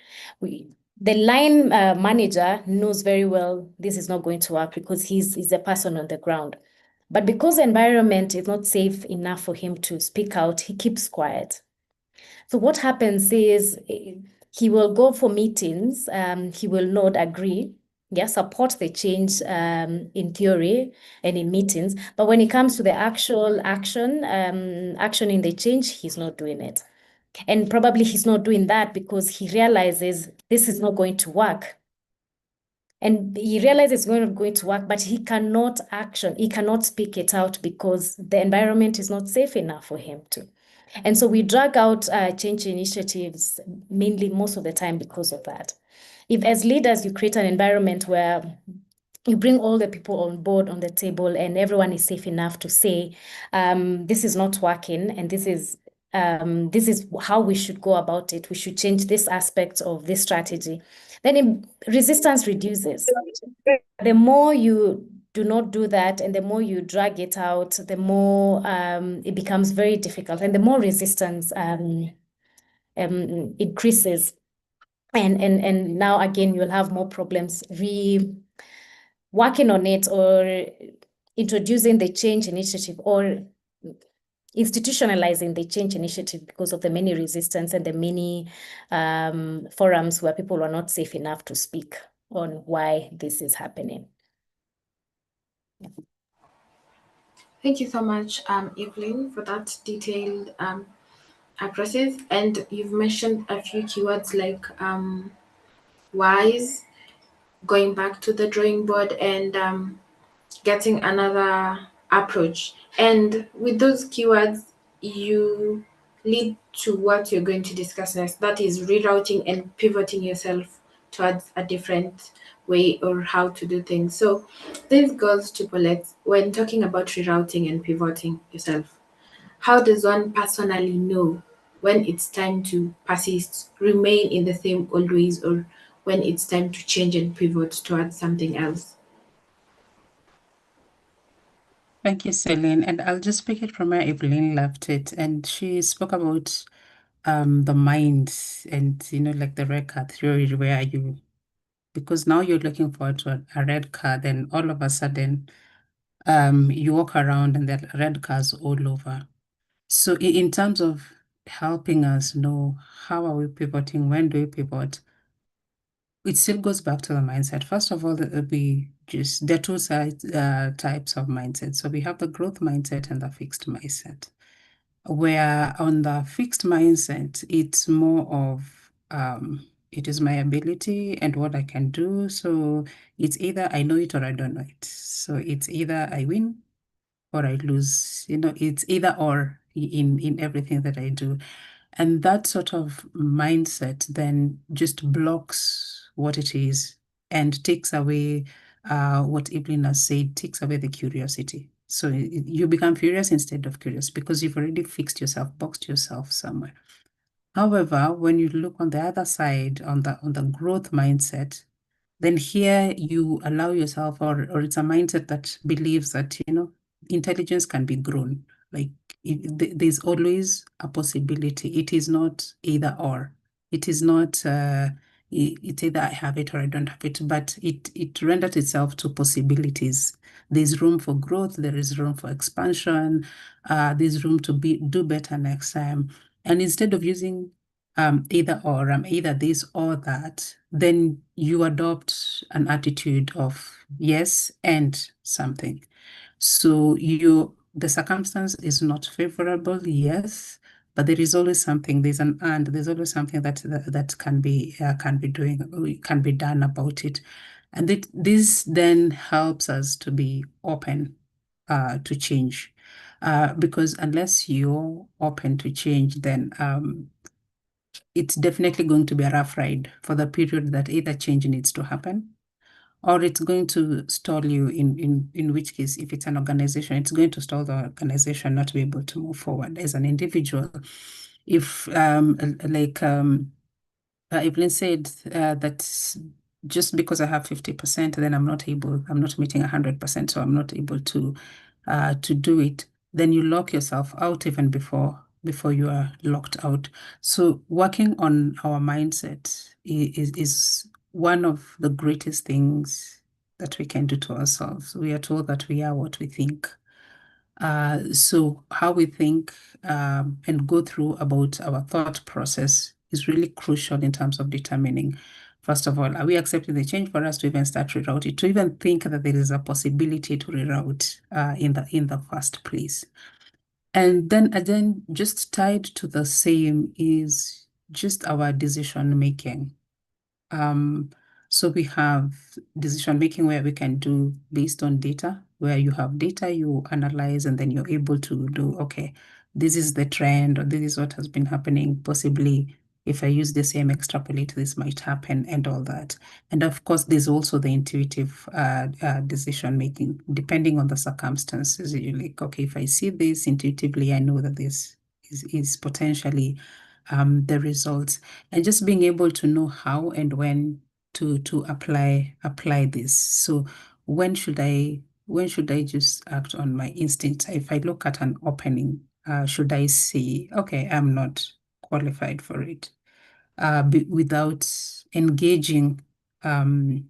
The line manager knows very well this is not going to work because he's the person on the ground. But because the environment is not safe enough for him to speak out, he keeps quiet. So what happens is he will go for meetings, he will not agree, support the change in theory and in meetings, but when it comes to the actual action in the change, he's not doing it. And probably he's not doing that because he realizes this is not going to work. And he realizes it's not going to work, but he cannot speak it out because the environment is not safe enough for him to. And so we drag out change initiatives mainly most of the time because of that. If as leaders you create an environment where you bring all the people on board on the table and everyone is safe enough to say, this is not working and this is how we should go about it. We should change this aspect of this strategy. Then resistance reduces. The more you do not do that and the more you drag it out, the more it becomes very difficult and the more resistance increases. And now again, you'll have more problems working on it or introducing the change initiative or institutionalizing the change initiative because of the many resistance and the many forums where people are not safe enough to speak on why this is happening. Thank you so much, Evelyn, for that detailed process. And you've mentioned a few keywords like wise, going back to the drawing board, and getting another approach. And with those keywords, you lead to what you're going to discuss next. That is rerouting and pivoting yourself towards a different way or how to do things. So this goes to Paulette. When talking about rerouting and pivoting yourself, how does one personally know when it's time to persist, remain in the same old ways, or when it's time to change and pivot towards something else? Thank you, Celine. And I'll just pick it from where Evelyn left it. And she spoke about the mind and, like the red card theory, where you, because now you're looking forward to a red card, and all of a sudden, you walk around and there are red cards all over. So in terms of helping us know how are we pivoting, when do we pivot, it still goes back to the mindset. First of all, there are two types of mindset. So we have the growth mindset and the fixed mindset. Where on the fixed mindset, it's more of it is my ability and what I can do. So it's either I know it or I don't know it. So it's either I win or I lose. It's either or in everything that I do. And that sort of mindset then just blocks what it is and takes away what Evelyn has said, takes away the curiosity. So you become curious instead of curious because you've already fixed yourself, boxed yourself somewhere. However, when you look on the other side, on the growth mindset, then here you allow yourself, or it's a mindset that believes that, intelligence can be grown. Like there's always a possibility. It is not either or. It is not, it's either I have it or I don't have it, but it renders itself to possibilities. There's room for growth. There is room for expansion. There's room to do better next time. And instead of using either or, either this or that, then you adopt an attitude of yes and something. So the circumstance is not favorable, yes, but there is always something. There's an and. There's always something that can be done about it, and this then helps us to be open to change, because unless you're open to change, then it's definitely going to be a rough ride for the period that either change needs to happen or it's going to stall you, in which case, if it's an organization, it's going to stall the organization not to be able to move forward as an individual. If Evelyn said that just because I have 50%, then I'm not meeting 100%, so I'm not able to do it, then you lock yourself out even before you are locked out. So working on our mindset is one of the greatest things that we can do to ourselves. We are told that we are what we think. So how we think and go through about our thought process is really crucial in terms of determining, first of all, are we accepting the change for us to even start rerouting, to even think that there is a possibility to reroute in the first place. And then just tied to the same is just our decision making. So we have decision making where we can do based on data, where you have data, you analyze, and then you're able to do, okay, this is the trend, or this is what has been happening. Possibly, if I use the same extrapolate, this might happen, and all that. And of course, there's also the intuitive decision making, depending on the circumstances. You're like, okay, if I see this intuitively, I know that this is potentially the results, and just being able to know how and when to apply this. So when should I just act on my instinct? If I look at an opening, should I say, okay, I'm not qualified for it, without engaging the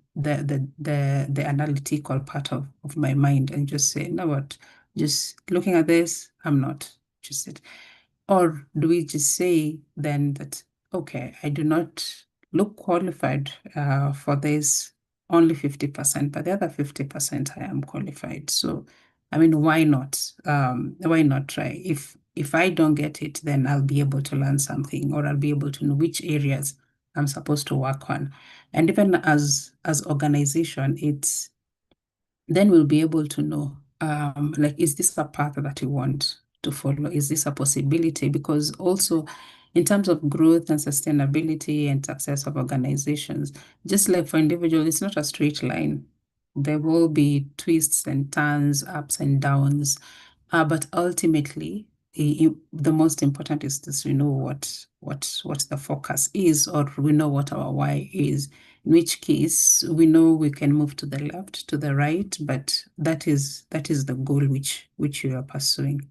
analytical part of my mind and just say, you know what, just looking at this, I'm not interested. Or do we just say then that, okay, I do not look qualified for this, only 50%, but the other 50% I am qualified. So, I mean, why not? Why not try? If I don't get it, then I'll be able to learn something, or I'll be able to know which areas I'm supposed to work on. And even as organization, it's then we'll be able to know, like, is this a path that you want to follow? Is this a possibility? Because also in terms of growth and sustainability and success of organizations, just like for individuals, it's not a straight line. There will be twists and turns, ups and downs, but ultimately, the most important is that we know what the focus is, or we know what our why is. In which case, we know we can move to the left, to the right, but that is the goal which you are pursuing.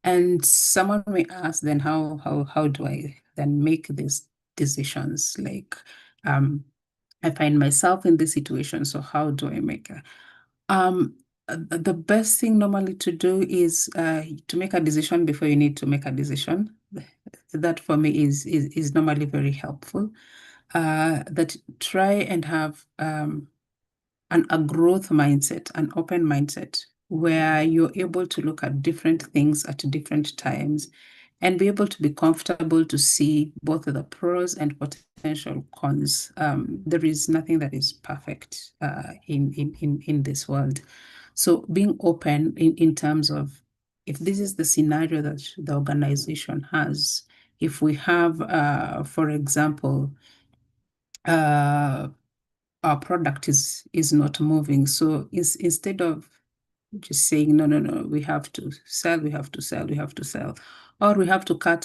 And someone may ask, then how do I then make these decisions? Like, I find myself in this situation, so how do I make it? The best thing normally to do is to make a decision before you need to make a decision. That for me is normally very helpful. That try and have a growth mindset, an open mindset, where you're able to look at different things at different times and be able to be comfortable to see both the pros and potential cons. There is nothing that is perfect in this world. So being open in terms of, if this is the scenario that the organization has, if we have, for example, our product is not moving. So instead of just saying, no, we have to sell, we have to sell, we have to sell, or we have to cut,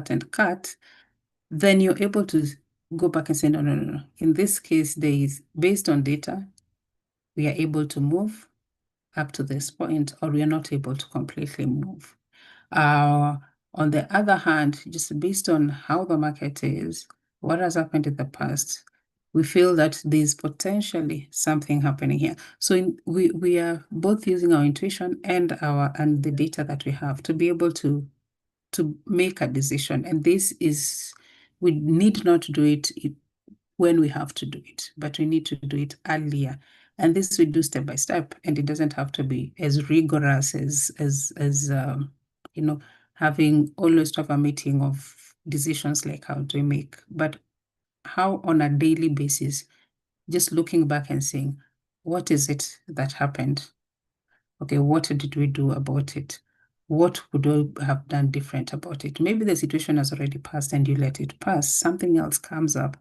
and cut, then you're able to go back and say, no. In this case, there is, based on data, we are able to move up to this point, or we are not able to completely move. On the other hand, just based on how the market is, what has happened in the past, we feel that there's potentially something happening here. So we are both using our intuition and the data that we have to be able to make a decision. And this is, we need not do it when we have to do it, but we need to do it earlier. And this we do step by step, and it doesn't have to be as rigorous as having always to have a meeting of decisions like how do we make, but how on a daily basis, just looking back and saying, what is it that happened? Okay, what did we do about it? What would we have done different about it? Maybe the situation has already passed and you let it pass. Something else comes up.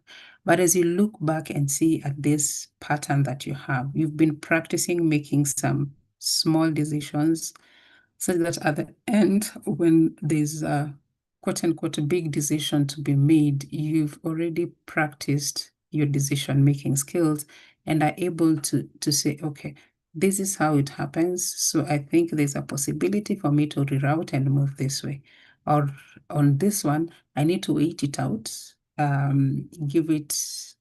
But as you look back and see at this pattern that you have, you've been practicing making some small decisions so that at the end, when there's a quote unquote a big decision to be made, you've already practiced your decision-making skills and are able to say, okay, this is how it happens. So I think there's a possibility for me to reroute and move this way. Or on this one, I need to wait it out, give it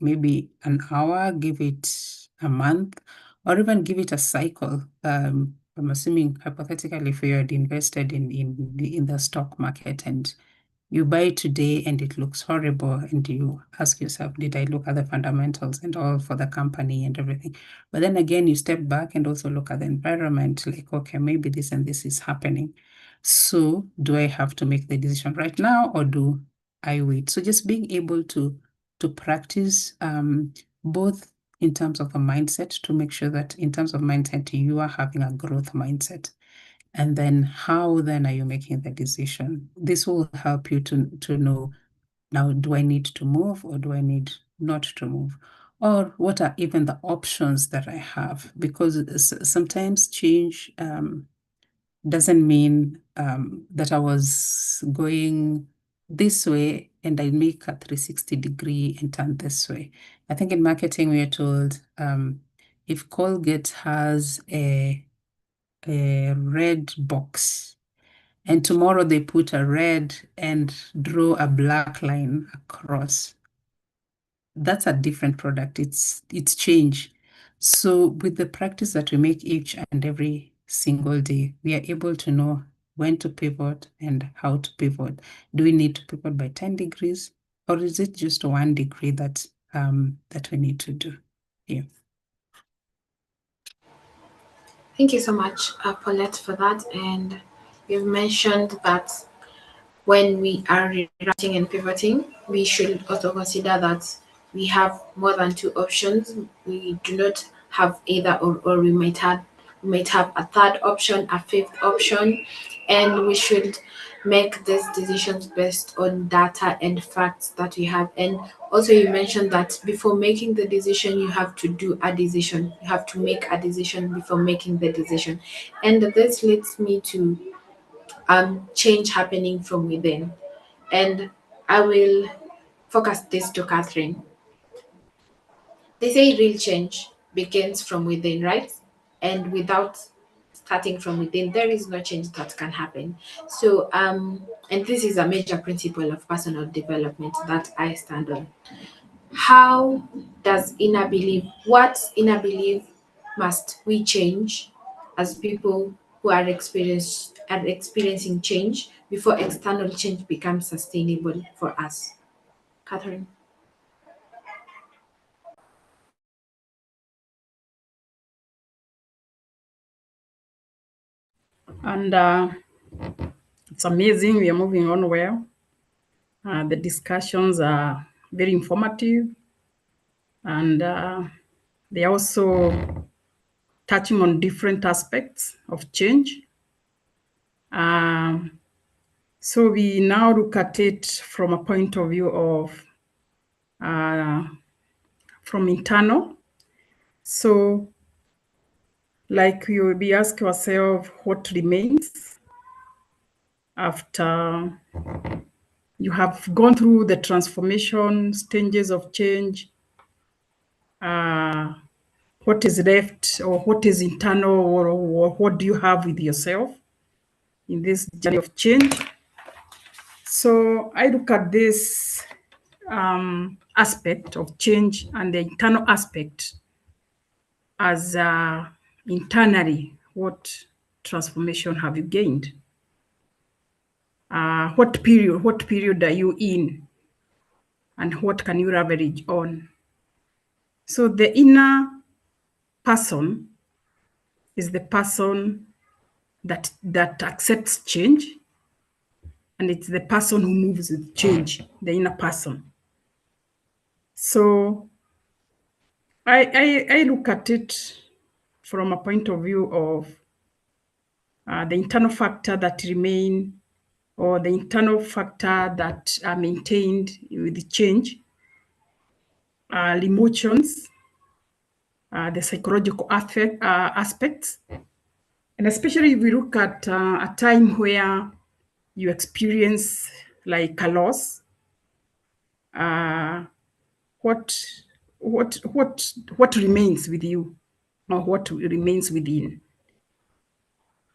maybe an hour, give it a month, or even give it a cycle. I'm assuming hypothetically, if you had invested in the stock market and you buy it today and it looks horrible, and you ask yourself, did I look at the fundamentals and all for the company and everything? But then again, you step back and also look at the environment, like, okay, maybe this and this is happening. So do I have to make the decision right now, or do I wait? So just being able to practice both in terms of a mindset, to make sure that in terms of mindset, you are having a growth mindset. And then how then are you making the decision? This will help you to know, now, do I need to move or do I need not to move? Or what are even the options that I have? Because sometimes change doesn't mean that I was going this way and I make a 360-degree and turn this way. I think in marketing, we are told if Colgate has a red box and tomorrow they put a red and draw a black line across. That's a different product. It's change. So with the practice that we make each and every single day, we are able to know when to pivot and how to pivot. Do we need to pivot by 10 degrees, or is it just 1 degree that we need to do? Yeah. Thank you so much, Paulette, for that. And you've mentioned that when we are rewriting and pivoting, we should also consider that we have more than two options. We do not have either or we might have a third option, a fifth option, and we should make these decisions based on data and facts that we have. And also you mentioned that before making the decision, you have to do a decision. You have to make a decision before making the decision. And this leads me to change happening from within. And I will focus this to Catherine. They say real change begins from within, right? And without starting from within, there is no change that can happen. So, and this is a major principle of personal development that I stand on. How does what inner belief must we change as people who are experiencing change before external change becomes sustainable for us? Catherine. And it's amazing. We are moving on well. The discussions are very informative, and they are also touching on different aspects of change. So we now look at it from a point of view of from internal. So like we will be asking ourselves what remains after you have gone through the transformation stages of change. What is left, or what is internal, or what do you have with yourself in this journey of change? So I look at this aspect of change and the internal aspect as internally, what transformation have you gained? What period are you in? And what can you leverage on? So the inner person is the person that accepts change, and it's the person who moves with change, the inner person. So I look at it from a point of view of the internal factor that remain, or the internal factor that are maintained with the change, emotions, the psychological aspects. And especially if we look at a time where you experience like a loss, what remains with you, or what remains within.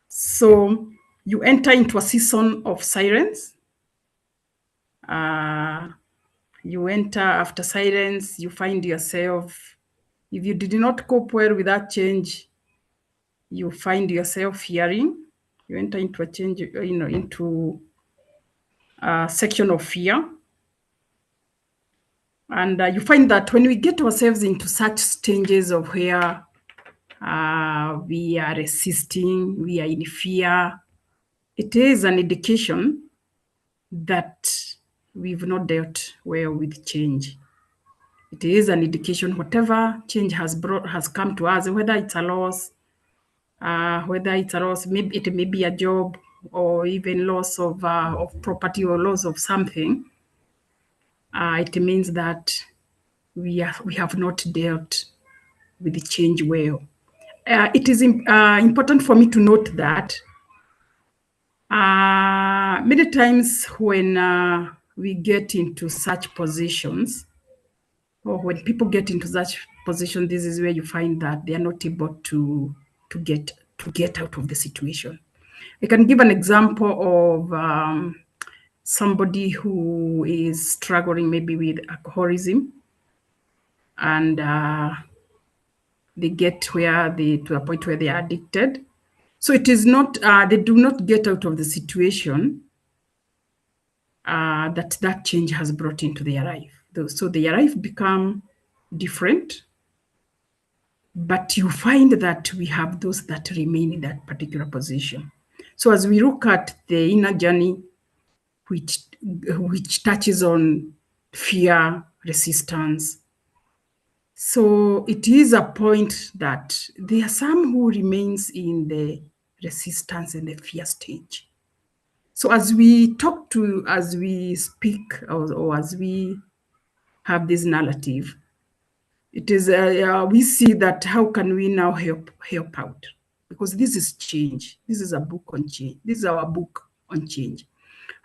So you enter into a season of silence. You enter after silence, you find yourself, if you did not cope well with that change, you find yourself fearing. You enter into a change, into a section of fear. And you find that when we get ourselves into such stages of where we are resisting, we are in fear, it is an indication that we've not dealt well with change. It is an indication whatever change has come to us, whether it's a loss, maybe it may be a job, or even loss of property, or loss of something. It means that we have not dealt with the change well. It is important for me to note that many times when we get into such positions, or when people get into such position, this is where you find that they are not able to get out of the situation. I can give an example of somebody who is struggling maybe with alcoholism, and they get to a point where they are addicted. So it is not, they do not get out of the situation that change has brought into their life. So their life become different, but you find that we have those that remain in that particular position. So as we look at the inner journey, which touches on fear, resistance, so it is a point that there are some who remains in the resistance and the fear stage. So as we speak, or as we have this narrative, it is we see that how can we now help out, because this is change. This is a book on change. This is our book on change.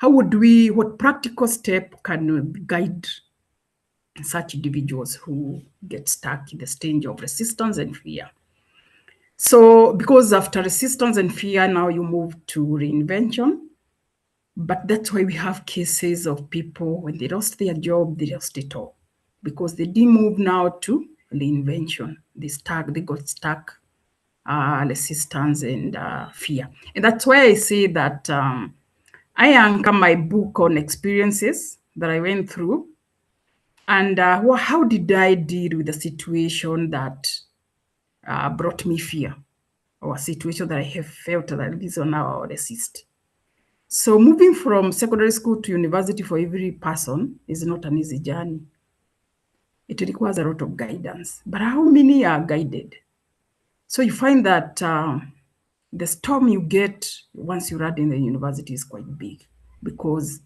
What practical step can guide such individuals who get stuck in the stage of resistance and fear? So because after resistance and fear, now you move to reinvention. But that's why we have cases of people, when they lost their job, they lost it all, because they didn't move now to reinvention. They got stuck, resistance and fear. And that's why I say that I anchor my book on experiences that I went through, and how did I deal with the situation that brought me fear, or a situation that I have felt that is on our resist. So moving from secondary school to university for every person is not an easy journey. It requires a lot of guidance. But how many are guided? So you find that the storm you get once you land in the university is quite big, because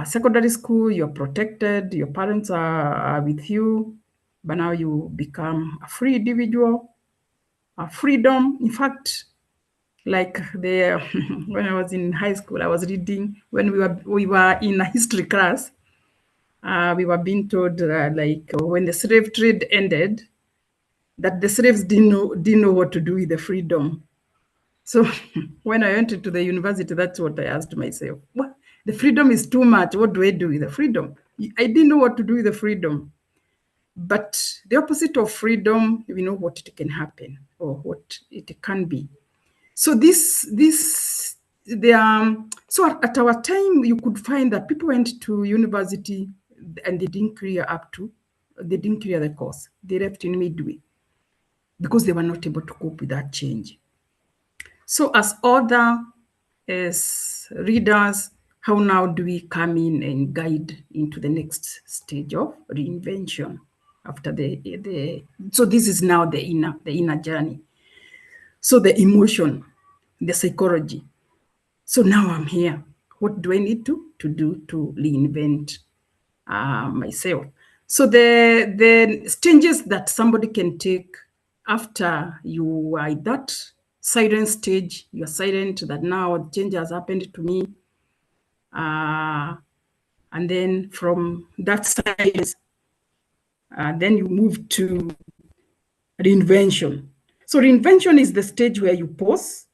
secondary school, you're protected, your parents are with you, but now you become a free individual, a freedom. In fact, like when I was in high school, I was reading, when we were in a history class, we were being told when the slave trade ended, that the slaves didn't know what to do with the freedom. So when I went to the university, that's what I asked myself. What? The freedom is too much. What do I do with the freedom? I didn't know what to do with the freedom. But the opposite of freedom, we know what it can happen, or what it can be. So so at our time, you could find that people went to university and they didn't clear the course. They left in midway because they were not able to cope with that change. So as readers, how now do we come in and guide into the next stage of reinvention after so this is now the inner journey. So the emotion, the psychology. So now I'm here. What do I need to do to reinvent myself? So the stages that somebody can take after you are at that silent stage, you are silent that now change has happened to me. And then from that silence, then you move to reinvention. So reinvention is the stage where you pause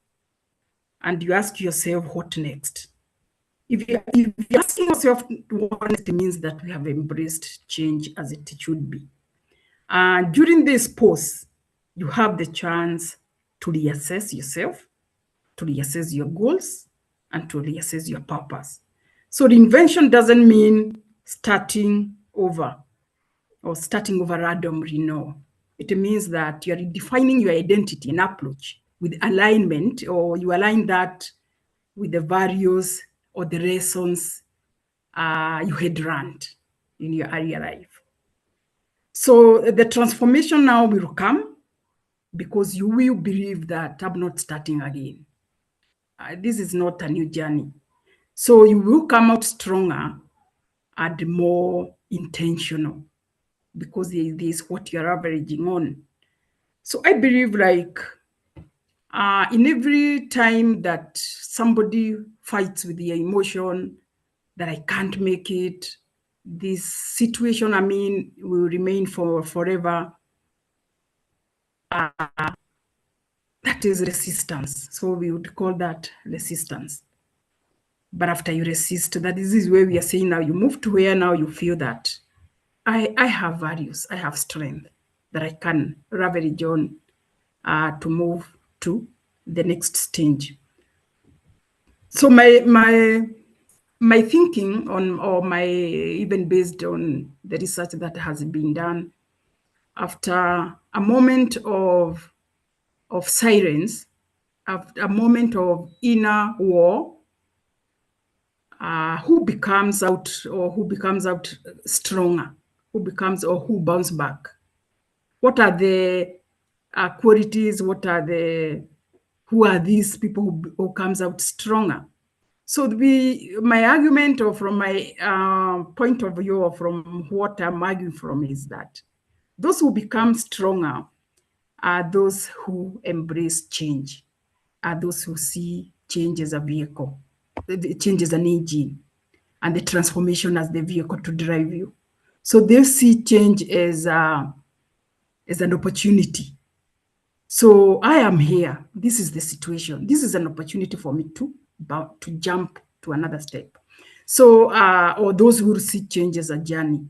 and you ask yourself, what next? If you're asking yourself what next, it means that we have embraced change as it should be. During this pause, you have the chance to reassess yourself, to reassess your goals, and to reassess your purpose. So reinvention doesn't mean starting over randomly, no. It means that you're redefining your identity and approach with alignment, or you align that with the values or the lessons you had learned in your earlier life. So the transformation now will come because you will believe that I'm not starting again. This is not a new journey. So you will come out stronger and more intentional, because this is what you're averaging on. So I believe in every time that somebody fights with their emotion, that I can't make it, this situation, will remain for forever. That is resistance. So we would call that resistance. But after you resist, that is where we are saying now you move to where now you feel that I have values, I have strength that I can leverage on to move to the next stage. So my thinking on, or my, even based on the research that has been done, after a moment of silence, after a moment of inner war, who becomes out stronger, who becomes, or who bounce back? What are the qualities? Who are these people who comes out stronger? So my argument, or from my point of view, or from what I'm arguing from, is that those who become stronger are those who embrace change, are those who see change as a vehicle, change as an engine, and the transformation as the vehicle to drive you. So they see change as an opportunity. So I am here. This is the situation. This is an opportunity for me to jump to another step. So, or those who see change as a journey.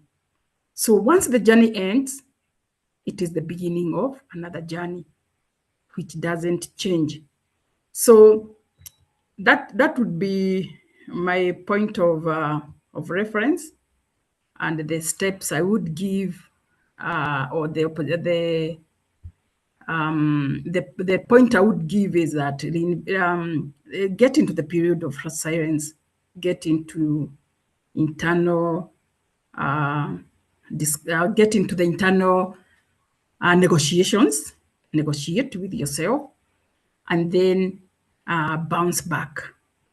So once the journey ends, it is the beginning of another journey, which doesn't change. So that would be my point of reference, and the steps I would give, or the point I would give is that get into the period of silence, get into internal, get into the internal negotiations, negotiate with yourself, and then bounce back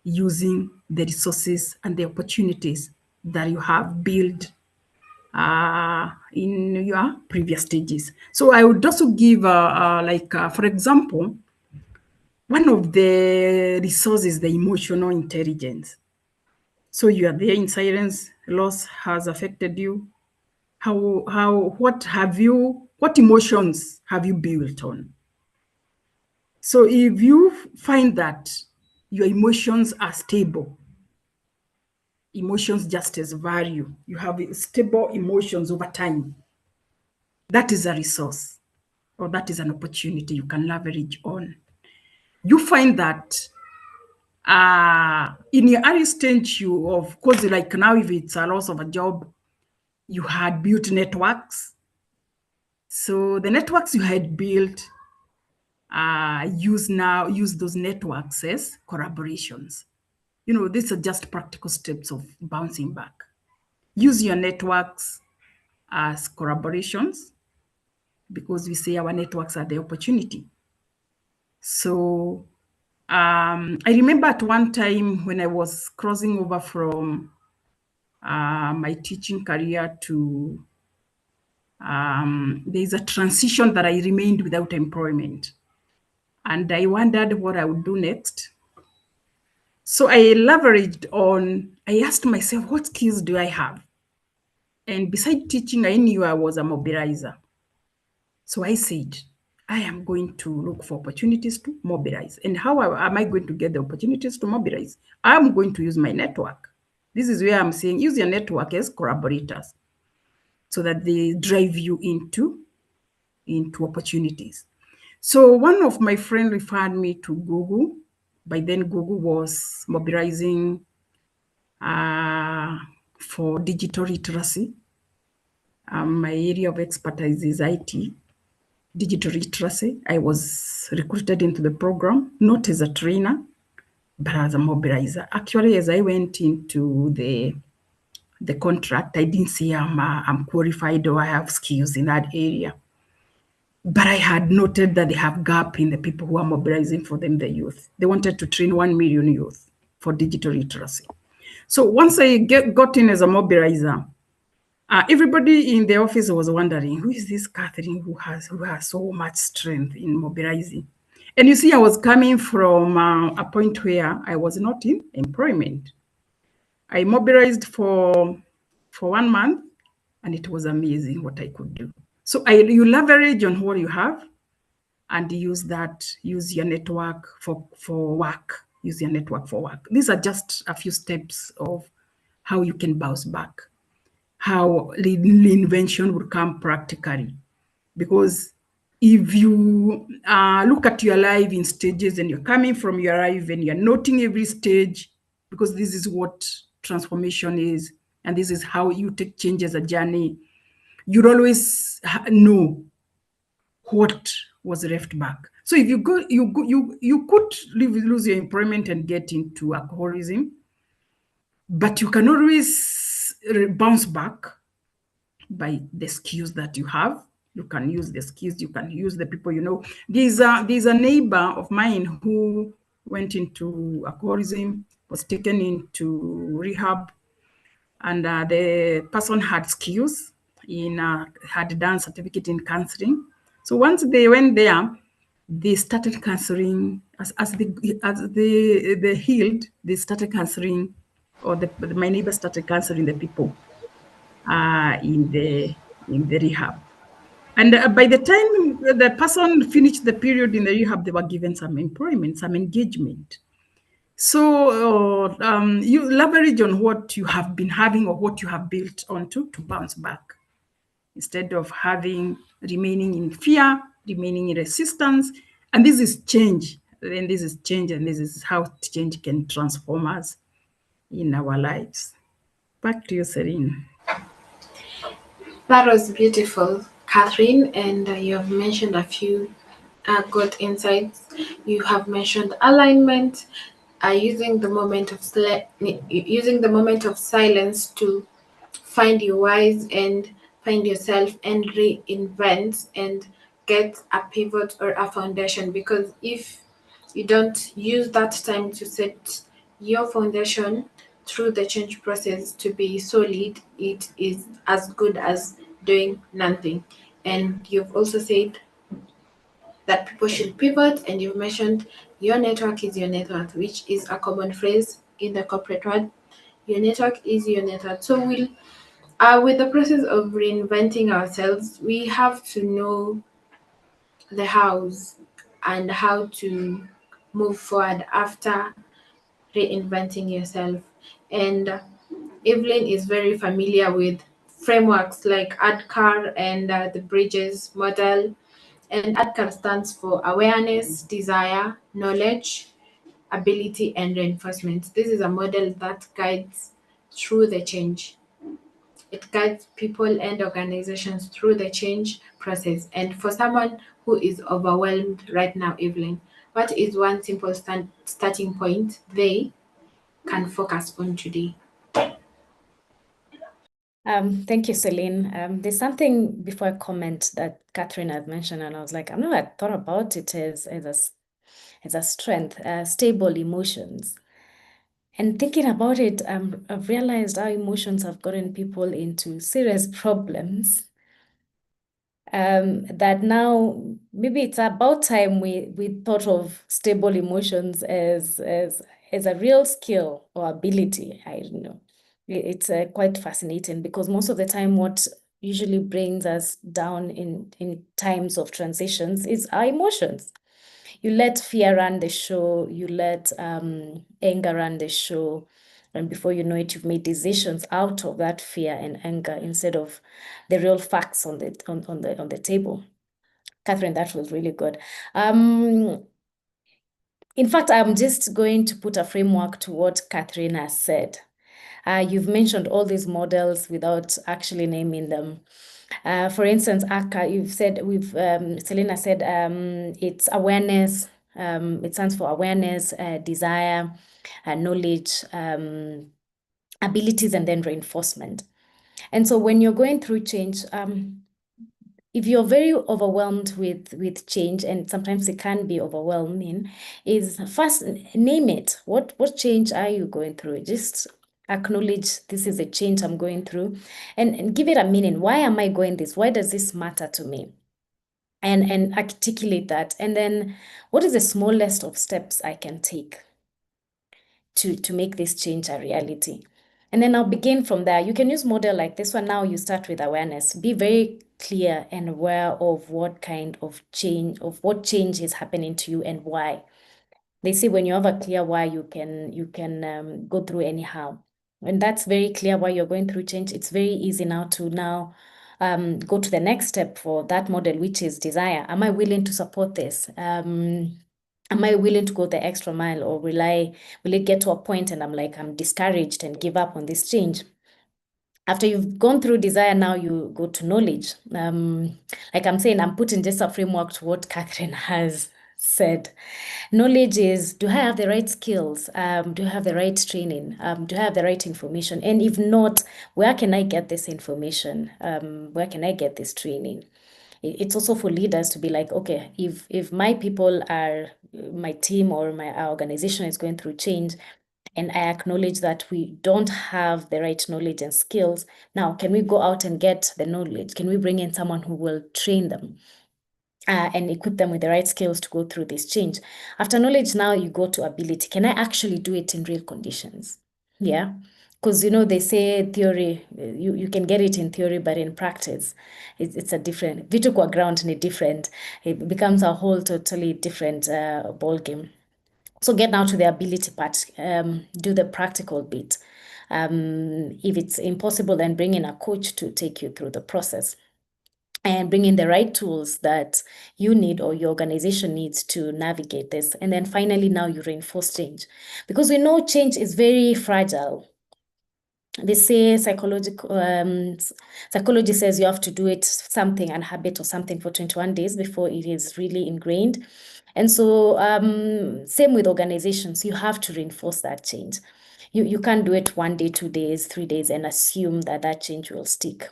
using the resources and the opportunities that you have built in your previous stages. So I would also give, for example, one of the resources, the emotional intelligence. So you are there in silence, loss has affected you. What emotions have you built on? So if you find that your emotions are stable, emotions just as value, you have stable emotions over time, that is a resource, or that is an opportunity you can leverage on. You find that in your early stage, of course, like now, if it's a loss of a job, you had built networks. So the networks you had built, use those networks as collaborations. These are just practical steps of bouncing back. Use your networks as collaborations, because we say our networks are the opportunity. So I remember at one time when I was crossing over from my teaching career to, there's a transition that I remained without employment. And I wondered what I would do next. So I asked myself, what skills do I have? And besides teaching, I knew I was a mobilizer. So I said, I am going to look for opportunities to mobilize. And how am I going to get the opportunities to mobilize? I'm going to use my network. This is where I'm saying, use your network as collaborators, so that they drive you into opportunities. So one of my friends referred me to Google. By then, Google was mobilizing for digital literacy. My area of expertise is IT, digital literacy. I was recruited into the program, not as a trainer, but as a mobilizer. Actually, as I went into the contract, I didn't say I'm qualified or I have skills in that area. But I had noted that they have gap in the people who are mobilizing for them, the youth. They wanted to train 1 million youth for digital literacy. So once I got in as a mobilizer, everybody in the office was wondering, who is this Catherine who has so much strength in mobilizing? And you see, I was coming from a point where I was not in employment. I mobilized for 1 month, and it was amazing what I could do. So you leverage on what you have, and use your network for work. Use your network for work. These are just a few steps of how you can bounce back, how reinvention will come practically. Because if you look at your life in stages and you're coming from your life and you're noting every stage, because this is what transformation is, and this is how you take change as a journey, you'll always know what was left back. So if you could lose your employment and get into alcoholism, but you can always bounce back by the skills that you have. You can use the skills, you can use the people you know. There's a neighbor of mine who went into alcoholism, was taken into rehab, and the person had skills had done certificate in counseling. So once they went there, they started counseling as they healed. They started counseling, or my neighbor started counseling the people in the rehab. And by the time the person finished the period in the rehab, they were given some employment, some engagement. So you leverage on what you have been having or what you have built onto to bounce back, instead of remaining in fear, remaining in resistance. And this is change. And this is change, and this is how change can transform us in our lives. Back to you, Serene. That was beautiful, Catherine, and you have mentioned a few good insights. You have mentioned alignment, using the moment of silence to find your whys and find yourself and reinvent and get a pivot or a foundation. Because if you don't use that time to set your foundation through the change process to be solid, it is as good as doing nothing. And you've also said that people should pivot, and you've mentioned your network is your network, which is a common phrase in the corporate world. Your network is your network. So with the process of reinventing ourselves, we have to know the hows and how to move forward after reinventing yourself. And Evelyn is very familiar with frameworks like ADKAR and the Bridges model. And ADKAR stands for awareness, desire, knowledge, ability, and reinforcement. This is a model that guides through the change. It guides people and organizations through the change process. And for someone who is overwhelmed right now, Evelyn, what is one simple starting point they can focus on today? Thank you, Celine. There's something before I comment that Catherine had mentioned, and I was like, I've never thought about it as a strength, stable emotions. And thinking about it, I've realized how emotions have gotten people into serious problems. That now maybe it's about time we thought of stable emotions as a real skill or ability. I don't know. It's quite fascinating, because most of the time what usually brings us down in times of transitions is our emotions. You let fear run the show, you let anger run the show, and before you know it, you've made decisions out of that fear and anger instead of the real facts on the table. Catherine, that was really good. In fact, I'm just going to put a framework to what Catherine has said. You've mentioned all these models without actually naming them. For instance, ACA, Selena said it's awareness. It stands for awareness, desire, knowledge, abilities, and then reinforcement. And so when you're going through change, if you're very overwhelmed with change, and sometimes it can be overwhelming, is first name it. What change are you going through? Just acknowledge this is a change I'm going through, and give it a meaning. Why am I going this? Why does this matter to me? And articulate that. And then what is the smallest of steps I can take to make this change a reality? And then I'll begin from there. You can use model like this one. Now you start with awareness. Be very clear and aware of what kind of change, is happening to you and why. They say when you have a clear why, you can go through anyhow. When that's very clear why you're going through change, it's very easy now to go to the next step for that model, which is desire. Am I willing to support this? Am I willing to go the extra mile, or will it get to a point and I'm discouraged and give up on this change? After you've gone through desire, now you go to knowledge. Like I'm saying, I'm putting just a framework to what Catherine has said. Knowledge is, do I have the right skills? Do I have the right training? Do I have the right information? And if not, where can I get this information? Where can I get this training? It's also for leaders to be like, okay, if my people are, my team or our organization is going through change, and I acknowledge that we don't have the right knowledge and skills, now can we go out and get the knowledge? Can we bring in someone who will train them and equip them with the right skills to go through this change? After knowledge, now you go to ability. Can I actually do it in real conditions? Yeah. Because, they say theory, you can get it in theory, but in practice, it's a different, vitu kwa ground ni different. It becomes a whole totally different ball game. So get now to the ability part, do the practical bit. If it's impossible, then bring in a coach to take you through the process and bring in the right tools that you need or your organization needs to navigate this. And then finally, now you reinforce change, because we know change is very fragile. They say psychology says you have to do it, something, an habit or something, for 21 days before it is really ingrained. And so same with organizations, you have to reinforce that change. You can't do it 1 day, 2 days, 3 days and assume that change will stick.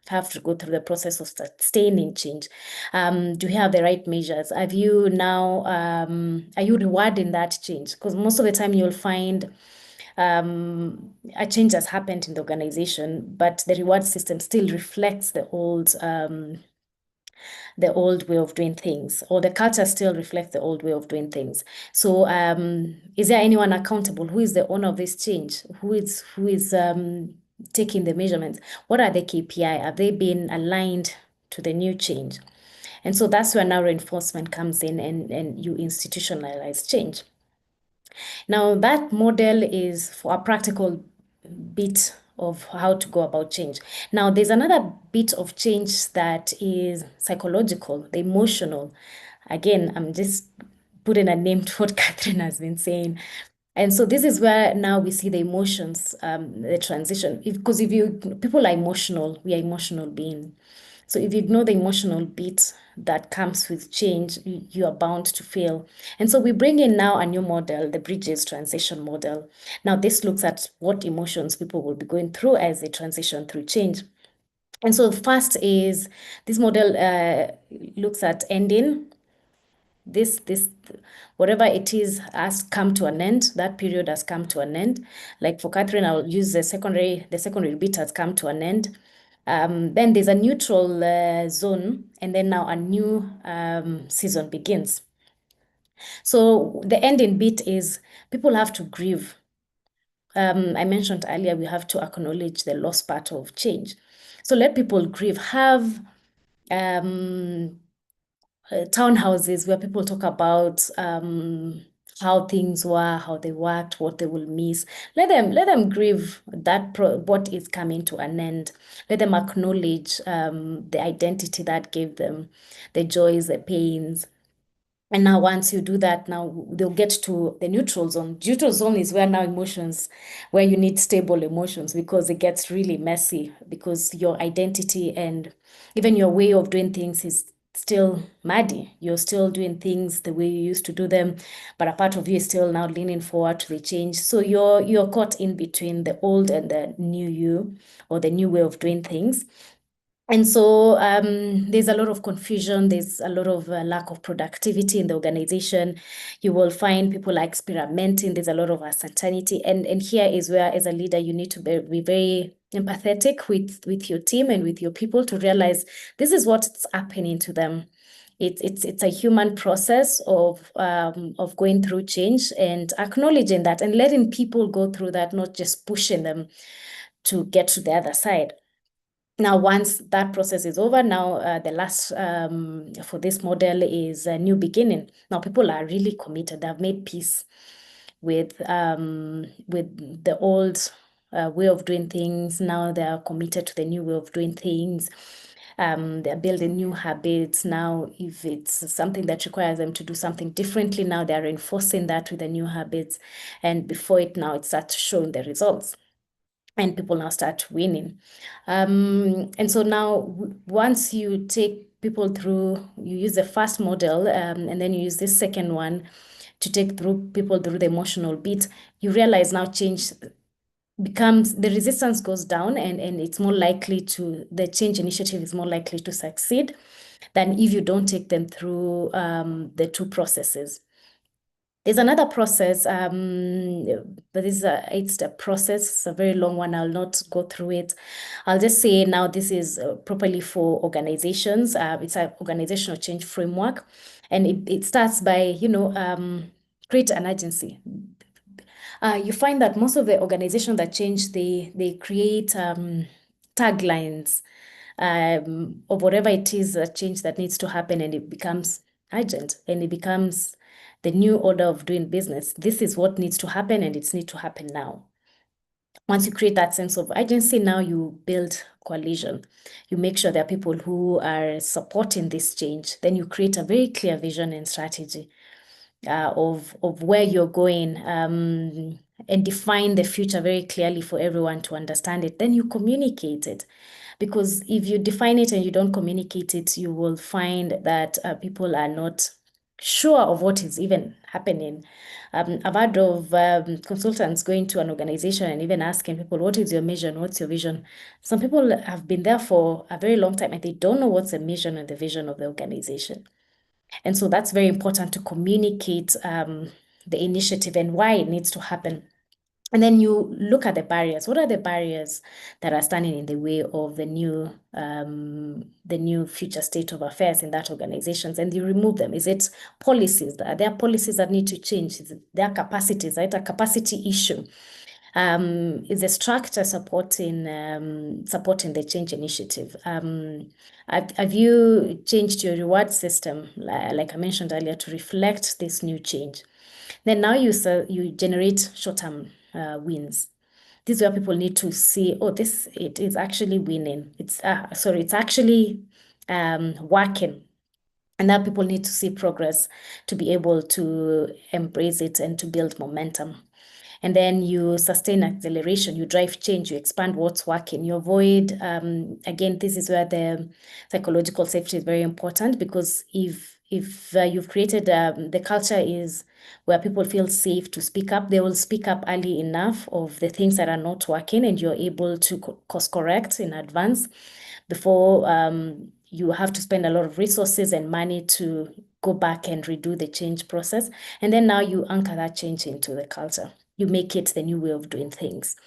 Have to go through the process of staying in change. Do you have the right measures? Have you now, are you rewarding that change? Because most of the time you'll find a change has happened in the organization, but the reward system still reflects the old way of doing things, or the culture still reflects the old way of doing things. So is there anyone accountable? Who is the owner of this change? Who is taking the measurements? What are the KPI? Have they been aligned to the new change? And so that's where now reinforcement comes in, and you institutionalize change. Now that model is for a practical bit of how to go about change. Now there's another bit of change that is psychological, the emotional. Again, I'm just putting a name to what Catherine has been saying. And so this is where now we see the emotions, the transition. Because people are emotional, we are emotional beings. So if you ignore the emotional bit that comes with change, you are bound to fail. And so we bring in now a new model, the Bridges transition model. Now this looks at what emotions people will be going through as they transition through change. And so first is, this model looks at ending. This whatever it is has come to an end. That period has come to an end. Like for Catherine, I'll use the secondary bit has come to an end. Then there's a neutral zone, and then now a new season begins. So the ending bit is people have to grieve. I mentioned earlier, we have to acknowledge the loss part of change. So let people grieve. Have townhouses where people talk about how things were, how they worked, what they will miss. Let them grieve that what is coming to an end. Let them acknowledge the identity that gave them, the joys, the pains. And now once you do that, now they'll get to the neutral zone. Neutral zone is where now emotions, where you need stable emotions, because it gets really messy, because your identity and even your way of doing things is still muddy. You're still doing things the way you used to do them, but a part of you is still now leaning forward to the change. So you're caught in between the old and the new you, or the new way of doing things. And so there's a lot of confusion. There's a lot of lack of productivity in the organization. You will find people are experimenting. There's a lot of uncertainty. And here is where, as a leader, you need to be very empathetic with your team and with your people, to realize this is what's happening to them. it's a human process of going through change and acknowledging that and letting people go through that, not just pushing them to get to the other side. Now, once that process is over, now the last for this model is a new beginning. Now, people are really committed. They've made peace with the old way of doing things. Now they are committed to the new way of doing things. They're building new habits. Now, if it's something that requires them to do something differently, now they're reinforcing that with the new habits. And before it now, it starts showing the results. And people now start winning. And so now, once you take people through, you use the first model, and then you use this second one to take people through the emotional beat, you realize now change becomes, the resistance goes down, and it's more likely to, the change initiative is more likely to succeed than if you don't take them through the two processes. There's another process, but it's a process, it's a very long one. I'll not go through it. I'll just say now this is properly for organizations. It's an organizational change framework, and it starts by, create an agency. You find that most of the organizations that change, they create taglines of whatever it is, a change that needs to happen, and it becomes urgent, and it becomes the new order of doing business. This is what needs to happen, and it needs to happen now. Once you create that sense of urgency, now you build coalition. You make sure there are people who are supporting this change. Then you create a very clear vision and strategy of where you're going, and define the future very clearly for everyone to understand it. Then you communicate it. Because if you define it and you don't communicate it, you will find that people are not sure of what is even happening. I've heard of consultants going to an organization and even asking people, what is your mission? What's your vision? Some people have been there for a very long time and they don't know what's the mission and the vision of the organization. And so that's very important to communicate the initiative and why it needs to happen. And then you look at the barriers. What are the barriers that are standing in the way of the new future state of affairs in that organizations? And you remove them. Is it policies? Are there policies that need to change? Is it their capacities? Right? A capacity issue. Is the structure supporting the change initiative? Have you changed your reward system, like I mentioned earlier, to reflect this new change? Then now you generate short-term wins. This is where people need to see, oh, it is actually winning. It's actually working. And now people need to see progress to be able to embrace it and to build momentum. And then you sustain acceleration, you drive change, you expand what's working, you avoid, again, this is where the psychological safety is very important, because if you've created, the culture is where people feel safe to speak up, they will speak up early enough of the things that are not working, and you're able to course correct in advance before you have to spend a lot of resources and money to go back and redo the change process. And then now you anchor that change into the culture. You make it the new way of doing things.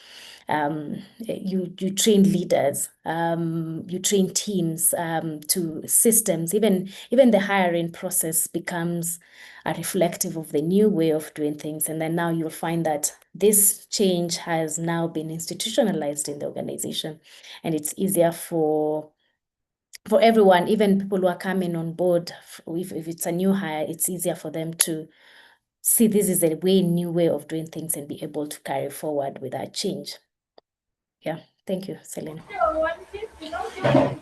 You train leaders, you train teams to systems. Even the hiring process becomes a reflective of the new way of doing things. And then now you'll find that this change has now been institutionalized in the organization, and it's easier for everyone, even people who are coming on board. If it's a new hire, it's easier for them to see this is a new way of doing things and be able to carry forward with that change. Yeah, thank you, Celine.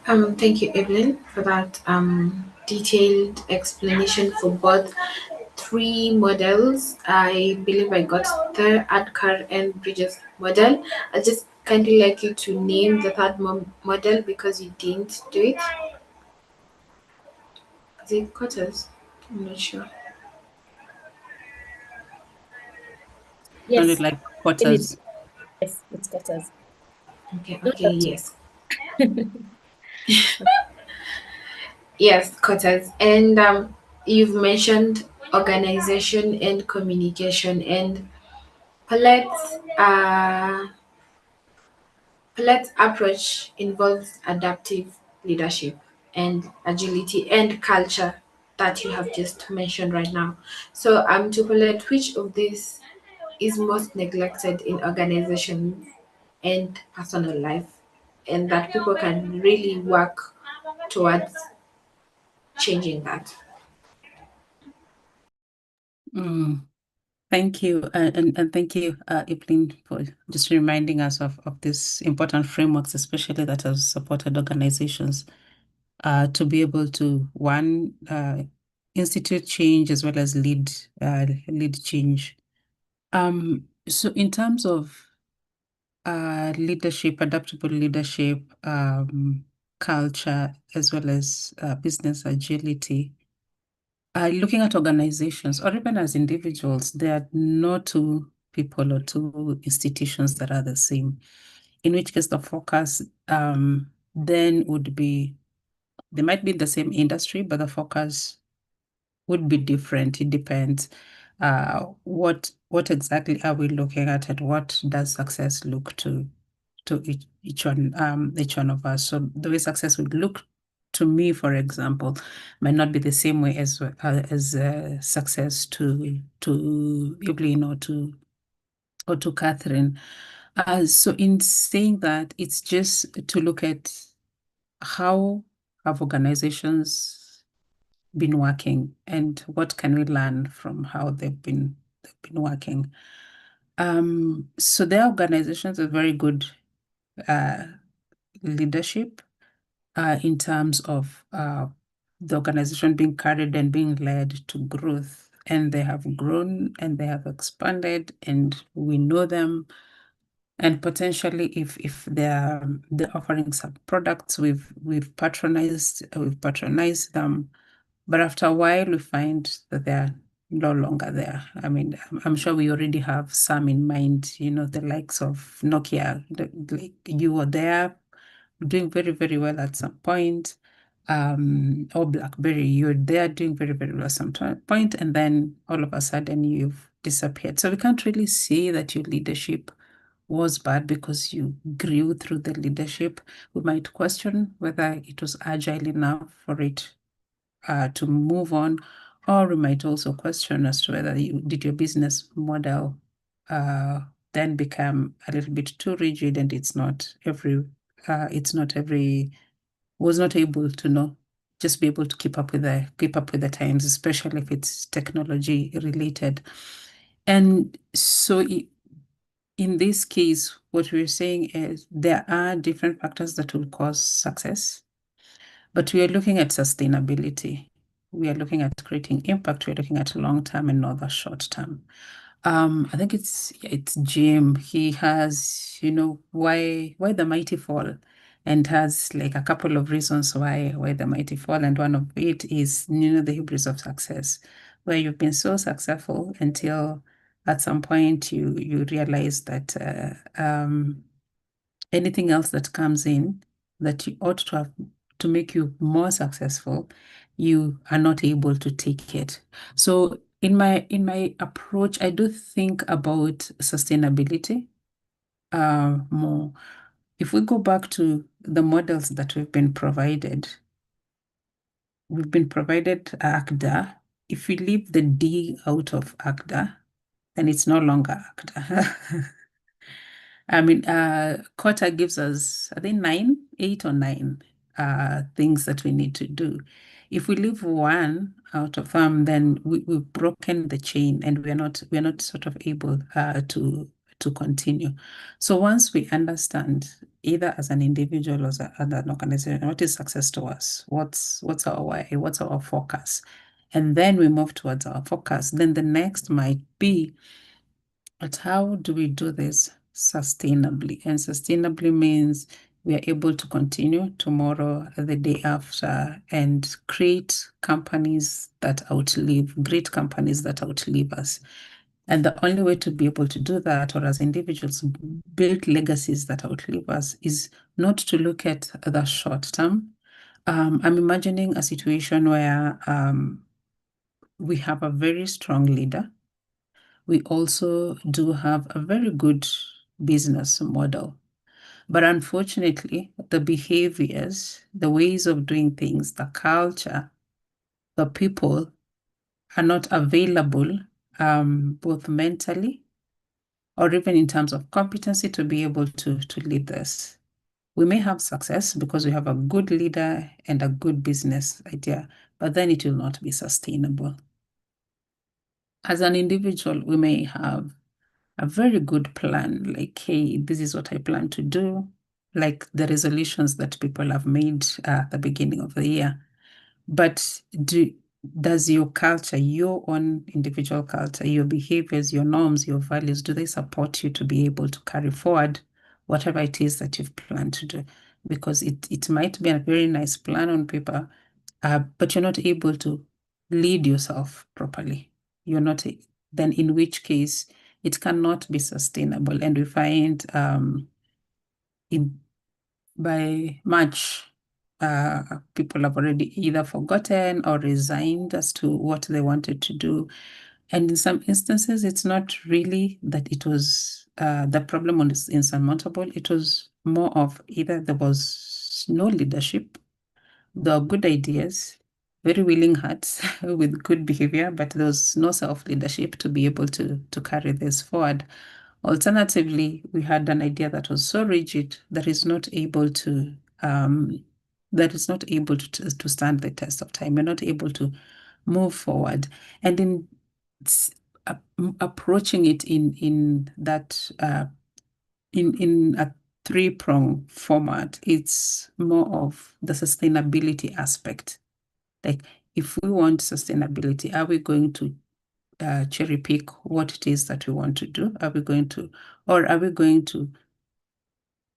Thank you, Evelyn, for that detailed explanation for both three models. I believe I got the ADKAR and Bridges model. I just kindly like you to name the third model because you didn't do it. Is it quarters? I'm not sure. Yes. Sounded like quarters. Yes, it's quarters. Okay, yes. Yes, quarters. And you've mentioned organization and communication, and Paulette's approach involves adaptive leadership and agility and culture that you have just mentioned right now. So to Paulette, which of these is most neglected in organizations and personal life, and that people can really work towards changing that? Thank you, and thank you, Evelyn, for just reminding us of these important frameworks, especially that have supported organizations to be able to, one, institute change as well as lead change. So in terms of leadership, adaptable leadership, culture, as well as business agility, looking at organizations or even as individuals, there are no two people or two institutions that are the same, in which case the focus then would be, they might be the same industry, but the focus would be different. It depends. What exactly are we looking at, and what does success look to each one of us? So the way success would look to me, for example, might not be the same way as success to Evelyn or to Catherine. So in saying that, it's just to look at how have organizations been working and what can we learn from how they've been working. So their organizations are very good leadership in terms of the organization being carried and being led to growth, and they have grown and they have expanded, and we know them. And potentially, if they're offering some products, we've patronized them, but after a while we find that they're no longer there. I mean, I'm sure we already have some in mind. The likes of Nokia. Like you were there, doing very, very well at some point, or BlackBerry, you're there doing very, very well at some point, and then all of a sudden you've disappeared. So we can't really say that your leadership was bad because you grew through the leadership. We might question whether it was agile enough for it to move on, or we might also question as to whether did your business model then become a little bit too rigid, and was not able to just be able to keep up with the times, especially if it's technology related. And so in this case, what we're saying is there are different factors that will cause success, but we are looking at sustainability. We are looking at creating impact. We're looking at long term and not the short term. I think it's Jim. He has, why the mighty fall, and has like a couple of reasons why the mighty fall, and one of it is the hubris of success, where you've been so successful until at some point you realize that anything else that comes in that you ought to have to make you more successful, you are not able to take it. So in my approach, I do think about sustainability more. If we go back to the models that we've been provided ACDA. If we leave the D out of ACDA, then it's no longer ACDA. I mean, Kota gives us, I think, 8 or 9 things that we need to do. If we leave one out of them, then we've broken the chain, and we're not sort of able to continue. So once we understand, either as an individual or as an organization, what is success to us, what's our why, what's our focus, and then we move towards our focus, then the next might be, but how do we do this sustainably? And sustainably means we are able to continue tomorrow, the day after, and create companies that outlive, great companies that outlive us. And the only way to be able to do that, or as individuals, build legacies that outlive us, is not to look at the short term. I'm imagining a situation where we have a very strong leader. We also do have a very good business model. But unfortunately, the behaviors, the ways of doing things, the culture the people are not available, both mentally or even in terms of competency to be able to lead this. We may have success because we have a good leader and a good business idea, but then it will not be sustainable. As an individual, we may have a very good plan, like, hey, this is what I plan to do, like the resolutions that people have made at the beginning of the year. But does your culture, your own individual culture, your behaviors, your norms, your values, do they support you to be able to carry forward whatever it is that you've planned to do? Because it might be a very nice plan on paper, but you're not able to lead yourself properly. You're not, then in which case it cannot be sustainable. And we find by March, people have already either forgotten or resigned as to what they wanted to do. And in some instances, it's not really that it was the problem was insurmountable. It was more of either there was no leadership, there are good ideas, very willing hearts with good behavior, but there was no self-leadership to be able to carry this forward. Alternatively, we had an idea that was so rigid that is not able to to stand the test of time. We're not able to move forward, and in approaching it in that in a three-prong format, it's more of the sustainability aspect. Like, if we want sustainability, are we going to cherry pick what it is that we want to do? Are we going to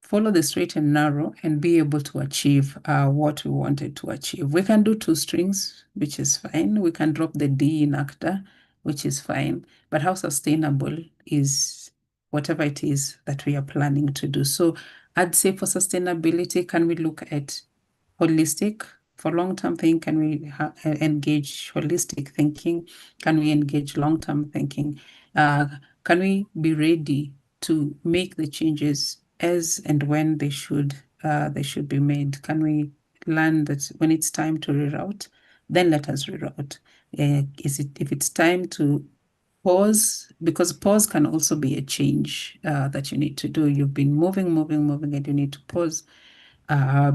follow the straight and narrow and be able to achieve what we wanted to achieve? We can do two strings, which is fine. We can drop the D in ACTA, which is fine. But how sustainable is whatever it is that we are planning to do? So I'd say for sustainability, can we look at holistic? For long-term thinking, can we engage holistic thinking? Can we engage long-term thinking? Can we be ready to make the changes as and when they should be made? Can we learn that when it's time to reroute, then let us reroute? If it's time to pause, because pause can also be a change that you need to do. You've been moving, and you need to pause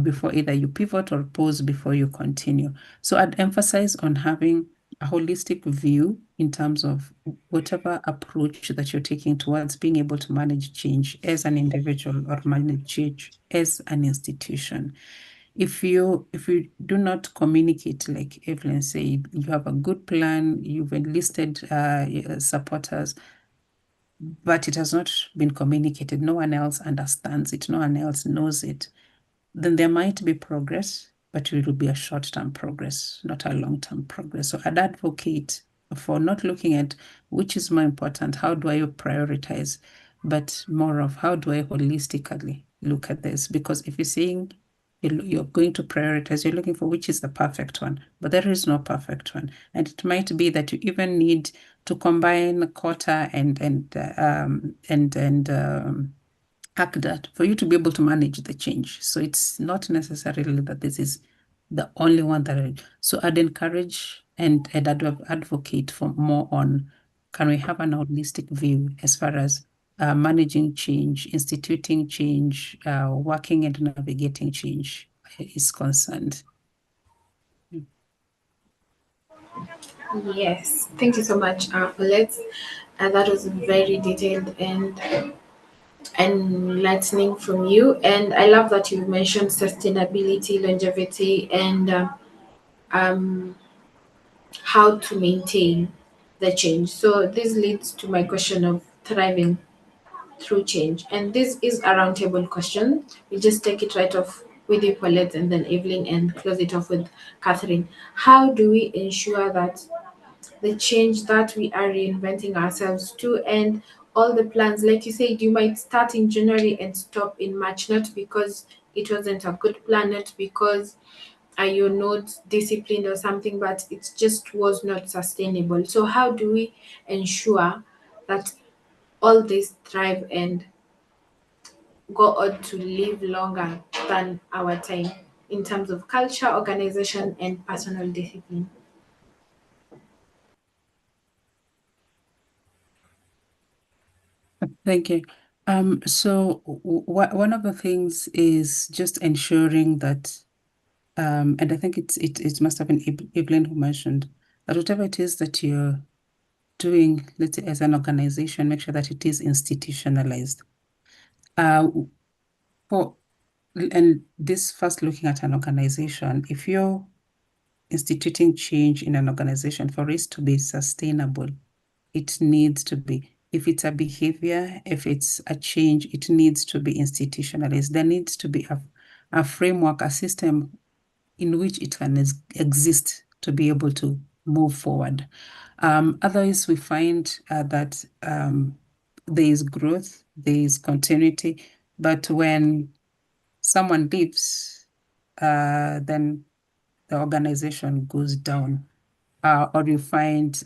before either you pivot or pause before you continue. So I'd emphasize on having a holistic view in terms of whatever approach that you're taking towards being able to manage change as an individual or manage change as an institution. If you do not communicate, like Evelyn said, you have a good plan, you've enlisted supporters, but it has not been communicated, no one else understands it, no one else knows it, then there might be progress, but it will be a short-term progress, not a long-term progress. So I'd advocate for not looking at which is more important, how do I prioritize, but more of how do I holistically look at this? Because if you're saying you're going to prioritize, you're looking for which is the perfect one, but there is no perfect one. And it might be that you even need to combine quota and ACDA for you to be able to manage the change. So it's not necessarily that this is the only one that so I'd encourage and I'd advocate for more on, can we have an holistic view as far as managing change, instituting change, working and navigating change is concerned. Yes, thank you so much, Paulette. That was very detailed and enlightening from you. And I love that you mentioned sustainability, longevity, and how to maintain the change. So this leads to my question of thriving through change. And this is a roundtable question. We just take it right off with you, Paulette, and then Evelyn, and close it off with Catherine. How do we ensure that the change that we are reinventing ourselves to, and all the plans, like you said, you might start in January and stop in March, not because it wasn't a good plan, not because you're not disciplined or something, but it just was not sustainable. So how do we ensure that all this thrive and go on to live longer than our time in terms of culture, organization, and personal discipline? Thank you. So one of the things is just ensuring that, and I think it must have been Evelyn who mentioned that whatever it is that you're doing, let's say as an organization, make sure that it is institutionalized. And this first looking at an organization, if you're instituting change in an organization, for it to be sustainable, it needs to be. If it's a behavior, if it's a change, it needs to be institutionalized. There needs to be a framework, a system in which it can exist to be able to move forward. Otherwise, we find that there is growth, there is continuity, but when someone leaves, then the organization goes down. Or you find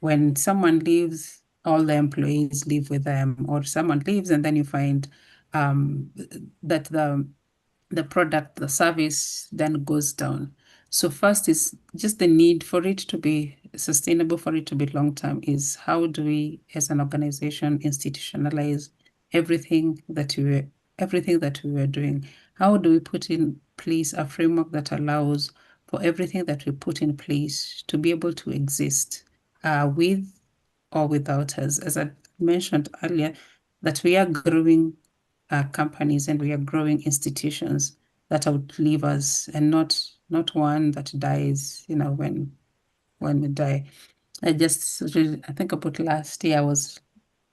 when someone leaves, all the employees leave with them, or someone leaves and then you find that the product, the service then goes down. So first is just the need for it to be sustainable, for it to be long-term, is how do we as an organization institutionalize everything that we were doing? How do we put in place a framework that allows for everything that we put in place to be able to exist with or without us? As I mentioned earlier, that we are growing companies and we are growing institutions that outlive us, and not one that dies, when we die. I think about last year, I was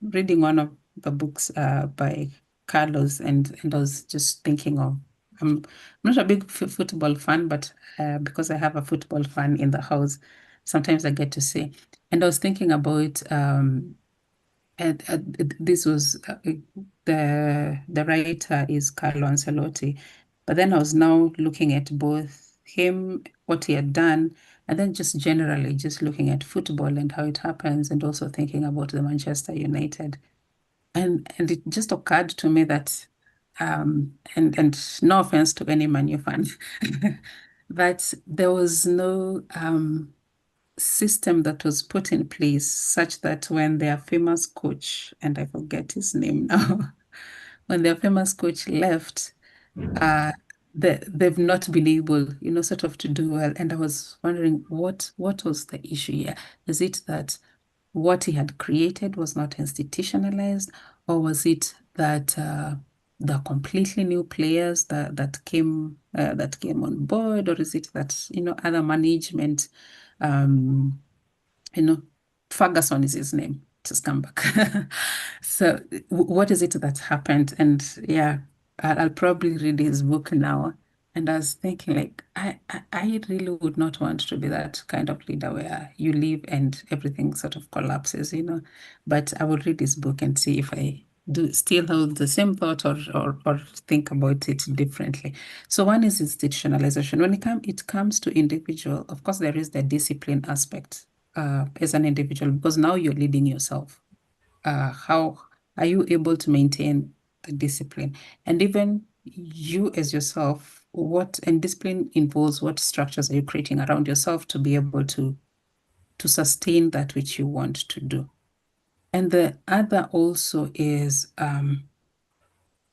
reading one of the books by Carlos, and I was just thinking of, I'm not a big football fan, but because I have a football fan in the house, sometimes I get to see. And I was thinking about and this was the writer is Carlo Ancelotti, but then I was now looking at both him, what he had done, and then just generally just looking at football and how it happens, and also thinking about the Manchester United, and it just occurred to me that, and no offense to any Man U fan, but there was no system that was put in place such that when their famous coach, and I forget his name now, when their famous coach left, they've not been able, sort of to do well. And I was wondering what was the issue here? Is it that what he had created was not institutionalized, or was it that the completely new players that came on board, or is it that other management, Ferguson is his name, just come back. So what is it that happened? And yeah, I'll probably read his book now. And I was thinking, like, I really would not want to be that kind of leader where you leave and everything sort of collapses, But I will read his book and see if I do still hold the same thought or think about it differently. So one is institutionalization. When it comes to individual, of course, there is the discipline aspect as an individual, because now you're leading yourself. How are you able to maintain the discipline? And even you as yourself, and discipline involves what structures are you creating around yourself to be able to sustain that which you want to do. And the other also is, I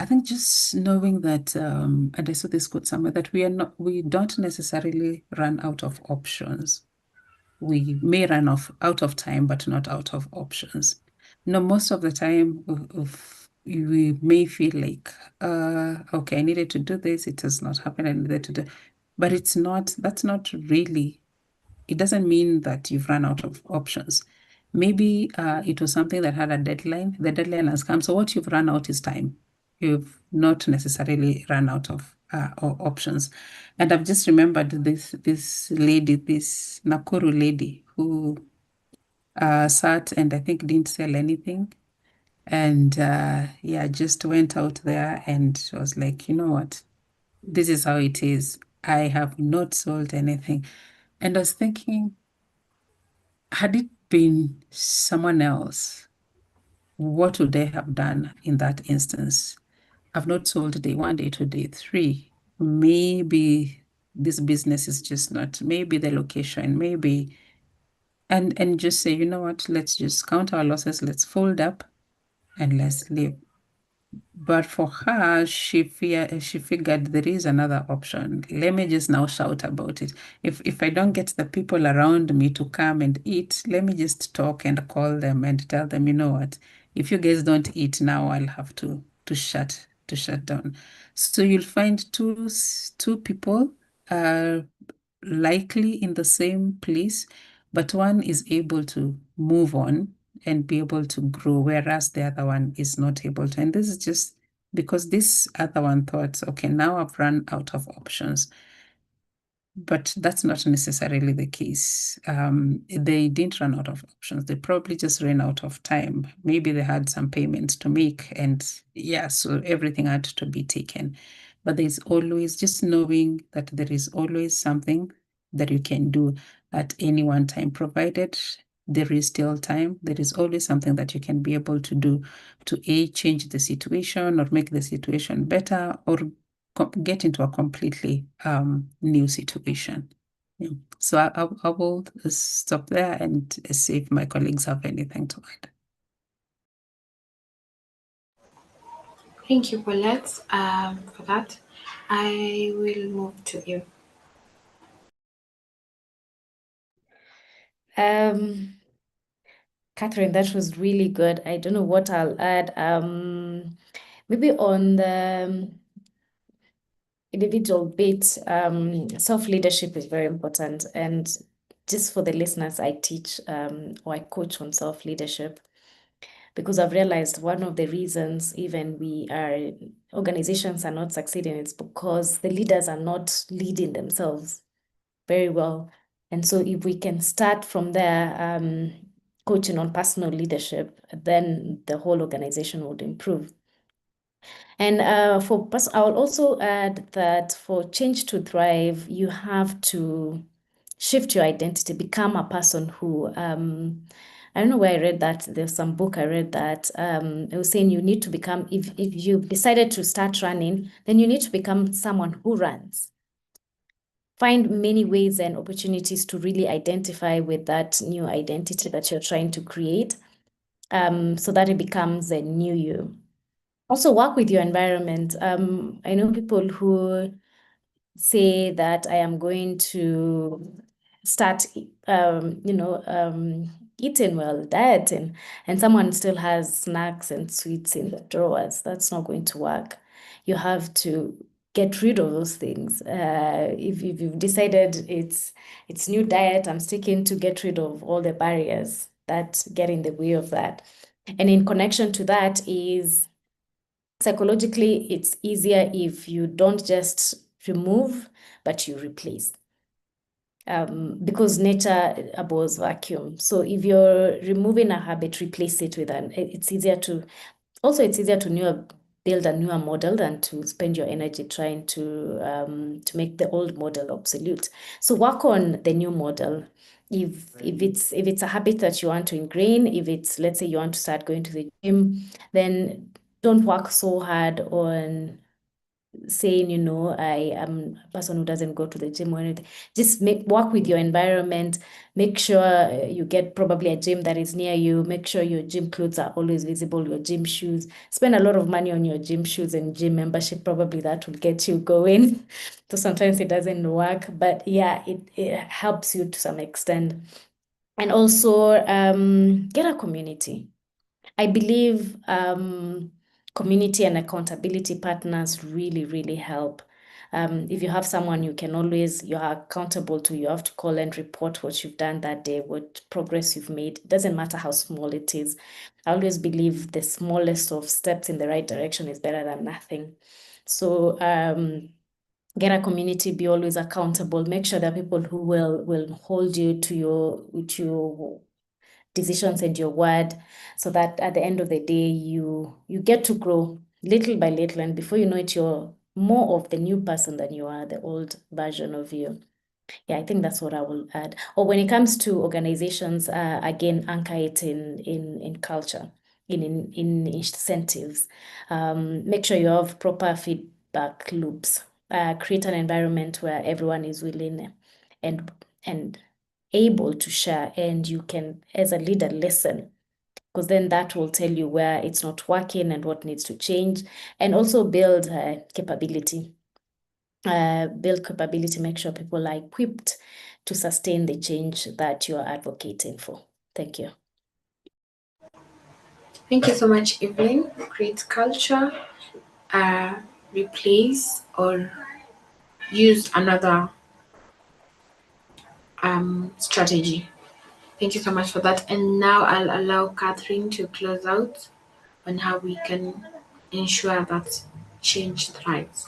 think, just knowing that, and I saw this quote somewhere, that we don't necessarily run out of options. We may run out of time, but not out of options. Most of the time, we may feel like, okay, I needed to do this, it has not happened, I needed to do, but that's not really, it doesn't mean that you've run out of options. Maybe it was something that had a deadline, the deadline has come, so what you've run out is time. You've not necessarily run out of options. And I've just remembered this lady, this Nakuru lady who sat and I think didn't sell anything. And yeah, just went out there and was like, you know what? This is how it is. I have not sold anything. And I was thinking, had it been someone else, what would they have done in that instance? I've not sold day 1, day 2, day 3. Maybe this business is just not, maybe the location, maybe, and just say, you know what, let's just count our losses, let's fold up and let's leave. But for her, she figured there is another option. Let me just now shout about it. If I don't get the people around me to come and eat, let me just talk and call them and tell them, you know what, if you guys don't eat now, I'll have to shut down. So you'll find two people likely in the same place, but one is able to move on and be able to grow, whereas the other one is not able to. And this is just because this other one thought, okay, now I've run out of options. But that's not necessarily the case. They didn't run out of options. They probably just ran out of time. Maybe they had some payments to make, and yeah, so everything had to be taken. But there's always just knowing that there is always something that you can do at any one time, provided there is still time. There is always something that you can be able to do to change the situation or make the situation better or get into a completely new situation. Yeah. So I will stop there and see if my colleagues have anything to add. Thank you, Paulette, for that. I will move to you. Catherine, that was really good. I don't know what I'll add. Maybe on the individual bit, self-leadership is very important. And just for the listeners, I teach or I coach on self-leadership because I've realized one of the reasons even organizations are not succeeding is because the leaders are not leading themselves very well. And so if we can start from there, coaching on personal leadership, then the whole organization would improve. And I'll also add that for change to thrive, you have to shift your identity, become a person who, I don't know where I read that. There's some book I read that it was saying you need to become, if you've decided to start running, then you need to become someone who runs. Find many ways and opportunities to really identify with that new identity that you're trying to create, so that it becomes a new you. Also work with your environment. I know people who say that I am going to start, eating well, dieting, and someone still has snacks and sweets in the drawers. That's not going to work. You have to get rid of those things. If you've decided it's new diet, I'm sticking to get rid of all the barriers that get in the way of that. And in connection to that is psychologically, it's easier if you don't just remove, but you replace. Because nature abhors vacuum. So if you're removing a habit, replace it with it's easier to build a newer model than to spend your energy trying to make the old model obsolete. So work on the new model. If it's a habit that you want to ingrain, if it's, let's say you want to start going to the gym, then don't work so hard on saying, I am a person who doesn't go to the gym or anything. Just work with your environment. Make sure you get probably a gym that is near you. Make sure your gym clothes are always visible, your gym shoes. Spend a lot of money on your gym shoes and gym membership. Probably that will get you going. So sometimes it doesn't work, but yeah, it helps you to some extent. And also get a community. I believe community and accountability partners really, really help. If you have someone you're accountable to, you have to call and report what you've done that day, what progress you've made. It doesn't matter how small it is. I always believe the smallest of steps in the right direction is better than nothing. So get a community, be always accountable. Make sure that people who will hold you to your decisions and your word, so that at the end of the day, you get to grow little by little, and before you know it, you're more of the new person than you are the old version of you. Yeah, I think that's what I will add. Or when it comes to organizations, again, anchor it in culture, in incentives. Make sure you have proper feedback loops. Create an environment where everyone is willing and able to share, and you can, as a leader, listen. because then that will tell you where it's not working and what needs to change, and also build capability. Make sure people are equipped to sustain the change that you are advocating for. Thank you. Thank you so much, Evelyn. Create culture, replace or use another strategy. Thank you so much for that. And now I'll allow Catherine to close out on how we can ensure that change thrives.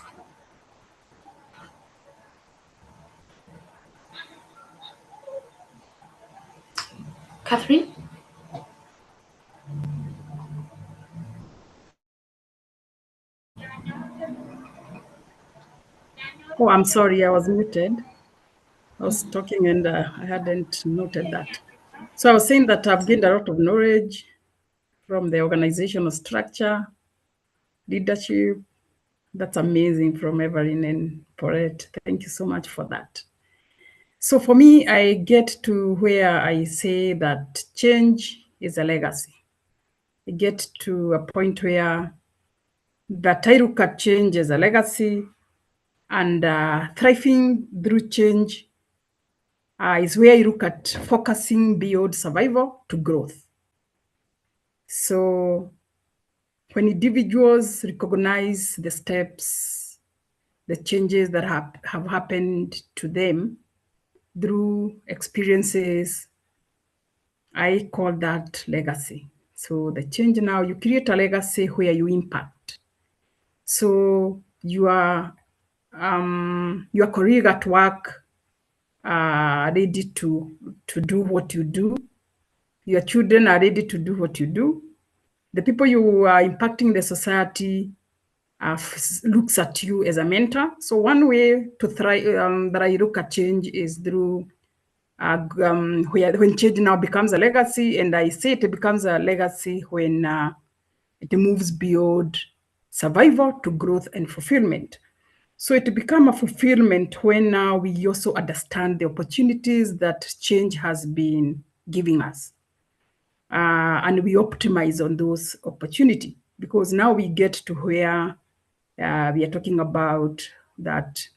Catherine? Oh, I'm sorry, I was muted. I was talking and I hadn't noted that. So I was saying that I've gained a lot of knowledge from the organizational structure, leadership. That's amazing from Evelyn and Paulette. Thank you so much for that. So for me, I get to where I say that change is a legacy. I get to a point where that I look at change as a legacy, and thriving through change is where you look at focusing beyond survival to growth. So when individuals recognize the steps, the changes that have happened to them through experiences, I call that legacy. So the change now, you create a legacy where you impact. So your colleague at work are ready to do what you do. Your children are ready to do what you do. The people you are impacting the society looks at you as a mentor. So one way to thrive that I look at change is through when change now becomes a legacy, and I say it becomes a legacy when it moves beyond survival to growth and fulfillment. So it becomes a fulfillment when now we also understand the opportunities that change has been giving us. And we optimize on those opportunities, because now we get to where we are talking about that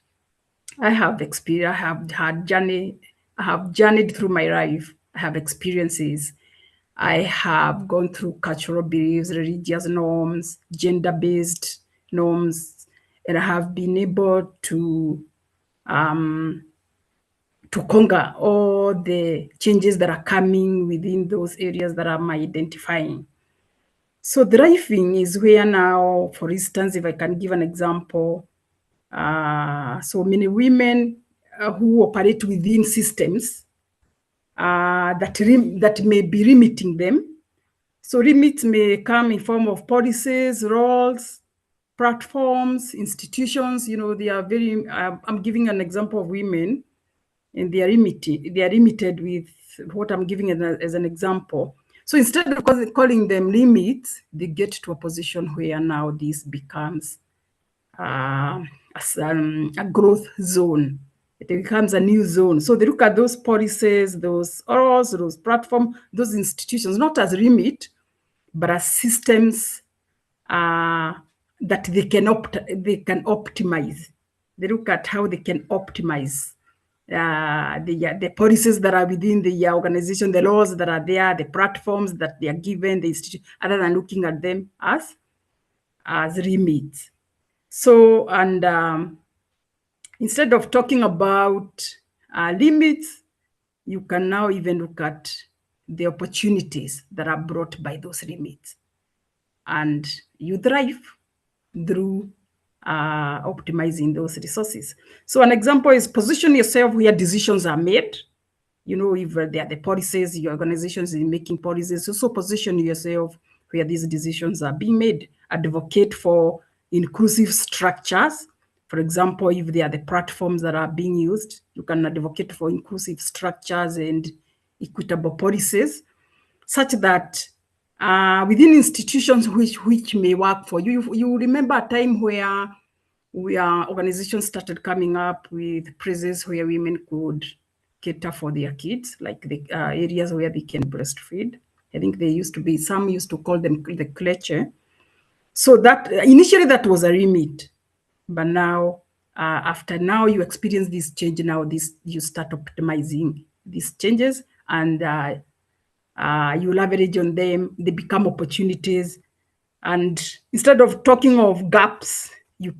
I have experience, I have journeyed through my life, I have experiences, I have gone through cultural beliefs, religious norms, gender-based norms, and I have been able to conquer all the changes that are coming within those areas that I'm identifying. So thriving is where now, for instance, if I can give an example, so many women who operate within systems that may be limiting them. So limits may come in form of policies, roles, platforms, institutions. You know, they are very. I'm giving an example of women, and they are limited with what I'm giving as an example. So instead of calling them limits, they get to a position where now this becomes a growth zone. It becomes a new zone. So they look at those policies, those orals, those platforms, those institutions, not as limit, but as systems that they can optimize. They look at how they can optimize the policies that are within the organization, the laws that are there, the platforms that they are given, the institution, other than looking at them as limits. So, and instead of talking about limits, you can now even look at the opportunities that are brought by those limits. And you thrive through optimizing those resources. So an example is position yourself where decisions are made. You know, if they are the policies, your organization is making policies, also position yourself where these decisions are being made. Advocate for inclusive structures. For example, if they are the platforms that are being used, you can advocate for inclusive structures and equitable policies, such that within institutions which may work for you. You remember a time where organizations started coming up with places where women could cater for their kids, like the areas where they can breastfeed. I think some used to call them the Kleche. So that initially that was a remit, but now after now you experience this change. Now you start optimizing these changes, and you leverage on them. They become opportunities, and instead of talking of gaps, you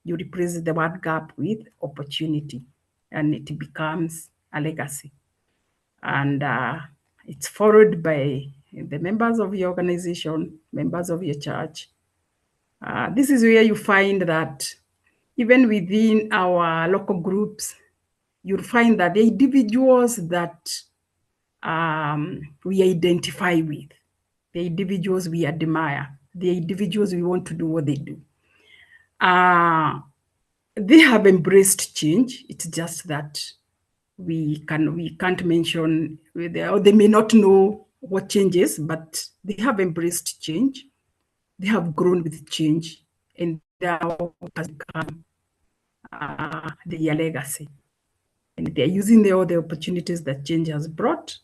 replace the word gap with opportunity, and it becomes a legacy. And it's followed by the members of your organization, members of your church. This is where you find that even within our local groups, you'll find that the individuals that we identify with, the individuals we admire, the individuals we want to do what they do, they have embraced change. It's just that we can't mention, or they may not know what change is, but they have embraced change. They have grown with change, and now has become their legacy. And they're using all the opportunities that change has brought,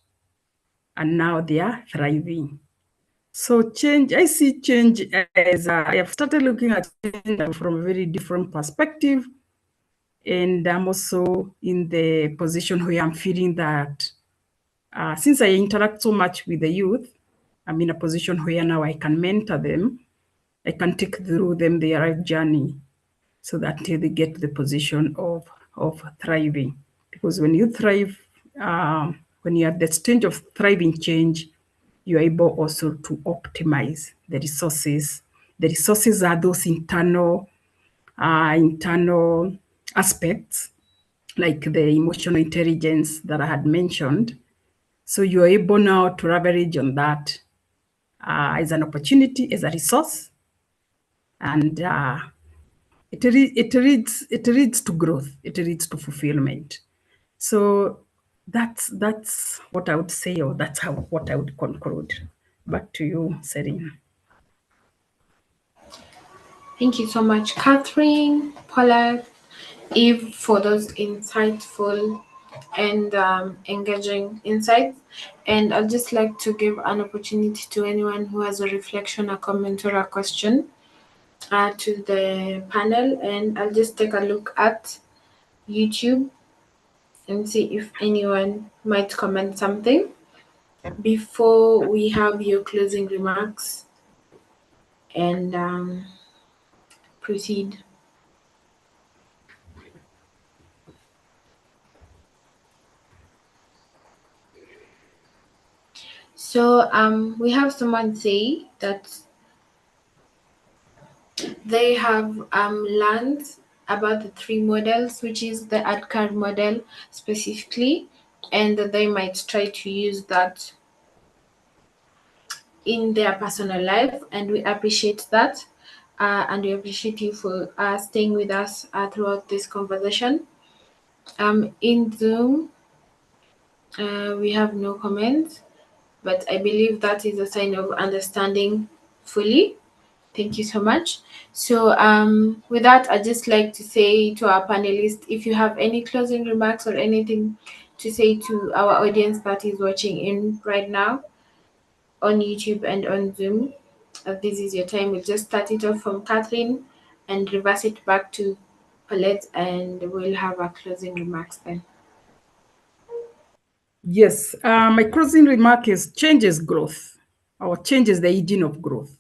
and now they are thriving. So change, I see change as I have started looking at change from a very different perspective. And I'm also in the position where I'm feeling that since I interact so much with the youth, I'm in a position where now I can mentor them. I can take through them their life journey so that they get to the position of thriving. Because when you thrive, when you're at the stage of thriving change, you're able also to optimize the resources. The resources are those internal aspects, like the emotional intelligence that I had mentioned. So you're able now to leverage on that as an opportunity, as a resource, and it leads to growth. It leads to fulfillment. So that's what I would say, or that's what I would conclude. Back to you, Serena. Thank you so much, Catherine, Paulette, Eve, for those insightful and engaging insights. And I'd just like to give an opportunity to anyone who has a reflection, a comment, or a question to the panel. And I'll just take a look at YouTube and see if anyone might comment something before we have your closing remarks and proceed. So we have someone say that they have learned about the 3 models, which is the ADKAR model specifically, and they might try to use that in their personal life, and we appreciate that. And we appreciate you for staying with us throughout this conversation. In Zoom, we have no comments, but I believe that is a sign of understanding fully. Thank you so much. So with that, I'd just like to say to our panelists, if you have any closing remarks or anything to say to our audience that is watching in right now on YouTube and on Zoom, this is your time. We'll just start it off from Catherine and reverse it back to Paulette, and we'll have our closing remarks then. Yes, my closing remark is change is growth, or change is the engine of growth.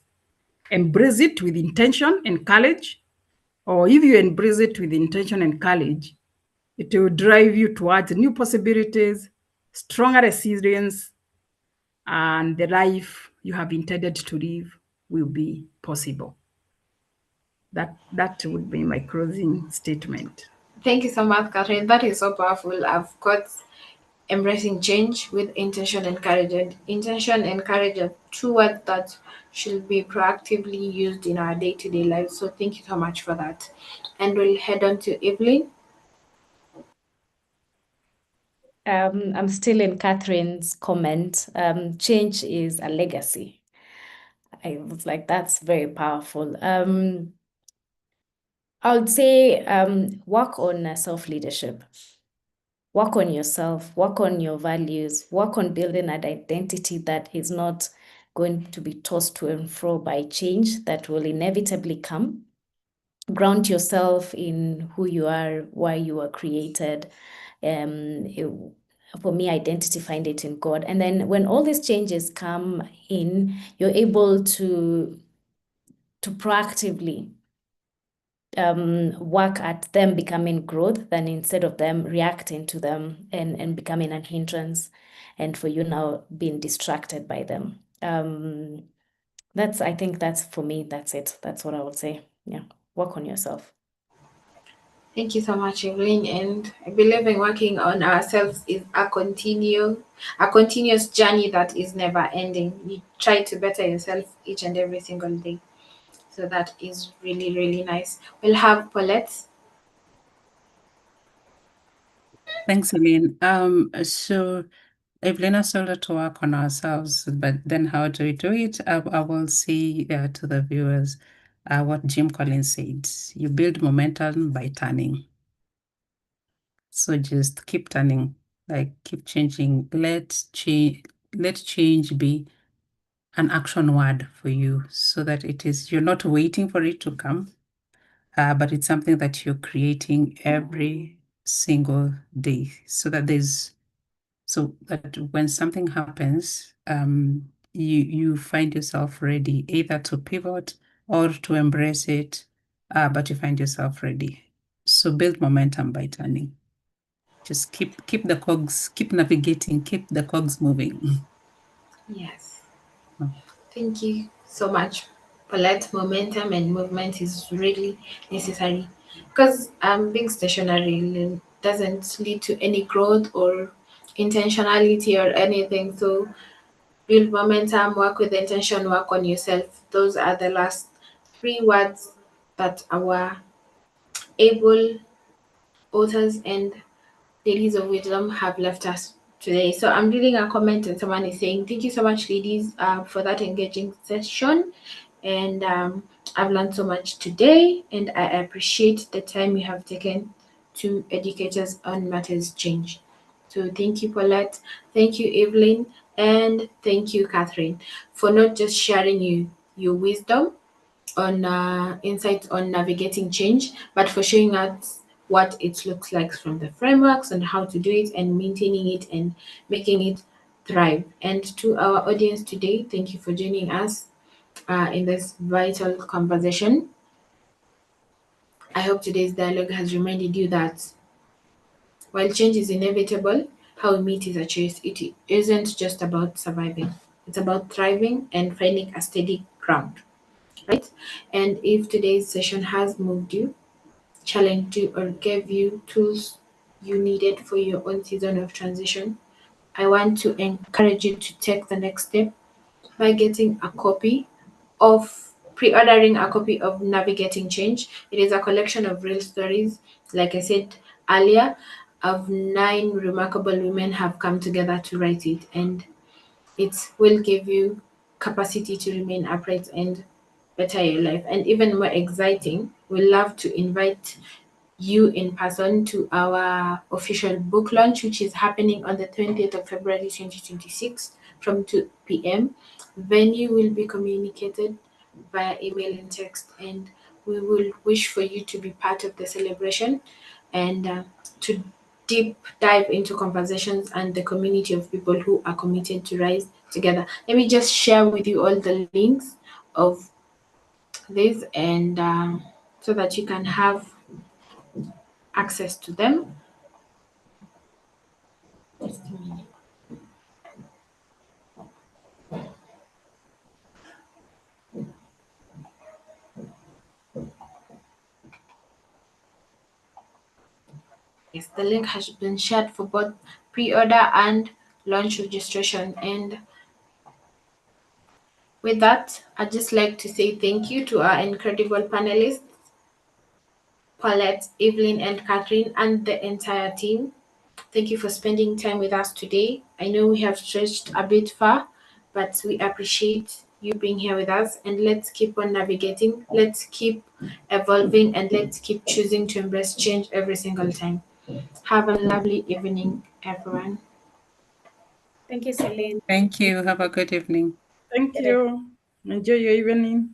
Embrace it with intention and courage, or if you embrace it with intention and courage, it will drive you towards new possibilities, stronger resilience, and the life you have intended to live will be possible. That would be my closing statement. Thank you so much, Catherine. That is so powerful. Of course, embracing change with intention and courage. And intention and courage are 2 words that should be proactively used in our day-to-day lives. So thank you so much for that. And we'll head on to Evelyn. I'm still in Catherine's comment. Change is a legacy. I was like, that's very powerful. I would say work on self-leadership. work on yourself, work on your values, work on building an identity that is not going to be tossed to and fro by change that will inevitably come. Ground yourself in who you are, why you were created. For me, identity, find it in God. And then when all these changes come in, you're able to proactively work at them becoming growth than instead of them reacting to them and becoming an hindrance, and for you now being distracted by them. I think that's for me, that's it. That's what I would say. Yeah, work on yourself. Thank you so much, Evelyn. And I believe in working on ourselves is a continuous journey that is never ending. You try to better yourself each and every single day. So that is really, really nice. We'll have Paulette. Thanks, Celine. So Evelyn has started to work on ourselves, but then how do we do it? I will say to the viewers what Jim Collins said. You build momentum by turning. So just keep turning, like keep changing. Let change be an action word for you so that you're not waiting for it to come, but it's something that you're creating every single day so that when something happens, you find yourself ready either to pivot or to embrace it, but you find yourself ready. So build momentum by turning. Just keep the cogs, keep navigating, keep the cogs moving. Yes. Thank you so much. Paulette, momentum and movement is really necessary because being stationary doesn't lead to any growth or intentionality or anything. So build momentum, work with intention, work on yourself. Those are the last 3 words that our able authors and ladies of wisdom have left us today. So I'm reading a comment and someone is saying, thank you so much, ladies, for that engaging session. And I've learned so much today, and I appreciate the time you have taken to educate us on matters change. So thank you, Paulette. Thank you, Evelyn. And thank you, Catherine, for not just sharing your wisdom on insights on navigating change, but for showing us what it looks like from the frameworks and how to do it and maintaining it and making it thrive. And to our audience today, thank you for joining us in this vital conversation. I hope today's dialogue has reminded you that while change is inevitable, how we meet is a choice. It isn't just about surviving, it's about thriving and finding a steady ground. Right? And if today's session has moved you, challenged you, or gave you tools you needed for your own season of transition, I want to encourage you to take the next step by getting a copy of pre-ordering a copy of Navigating Change. It is a collection of real stories, like I said earlier, of 9 remarkable women have come together to write it, and it will give you capacity to remain upright and better your life. And even more exciting, we love to invite you in person to our official book launch, which is happening on the 20th of February 2026 from 2 p.m. Venue will be communicated via email and text, and we will wish for you to be part of the celebration and to deep dive into conversations and the community of people who are committed to rise together. Let me just share with you all the links of this and so that you can have access to them. Just a minute. Yes, the link has been shared for both pre-order and launch registration. And with that, I'd just like to say thank you to our incredible panelists, Paulette, Evelyn, and Catherine, and the entire team. Thank you for spending time with us today. I know we have stretched a bit far, but we appreciate you being here with us. And let's keep on navigating, let's keep evolving, and let's keep choosing to embrace change every single time. Have a lovely evening, everyone. Thank you, Celine. Thank you. Have a good evening. Thank you. Enjoy your evening.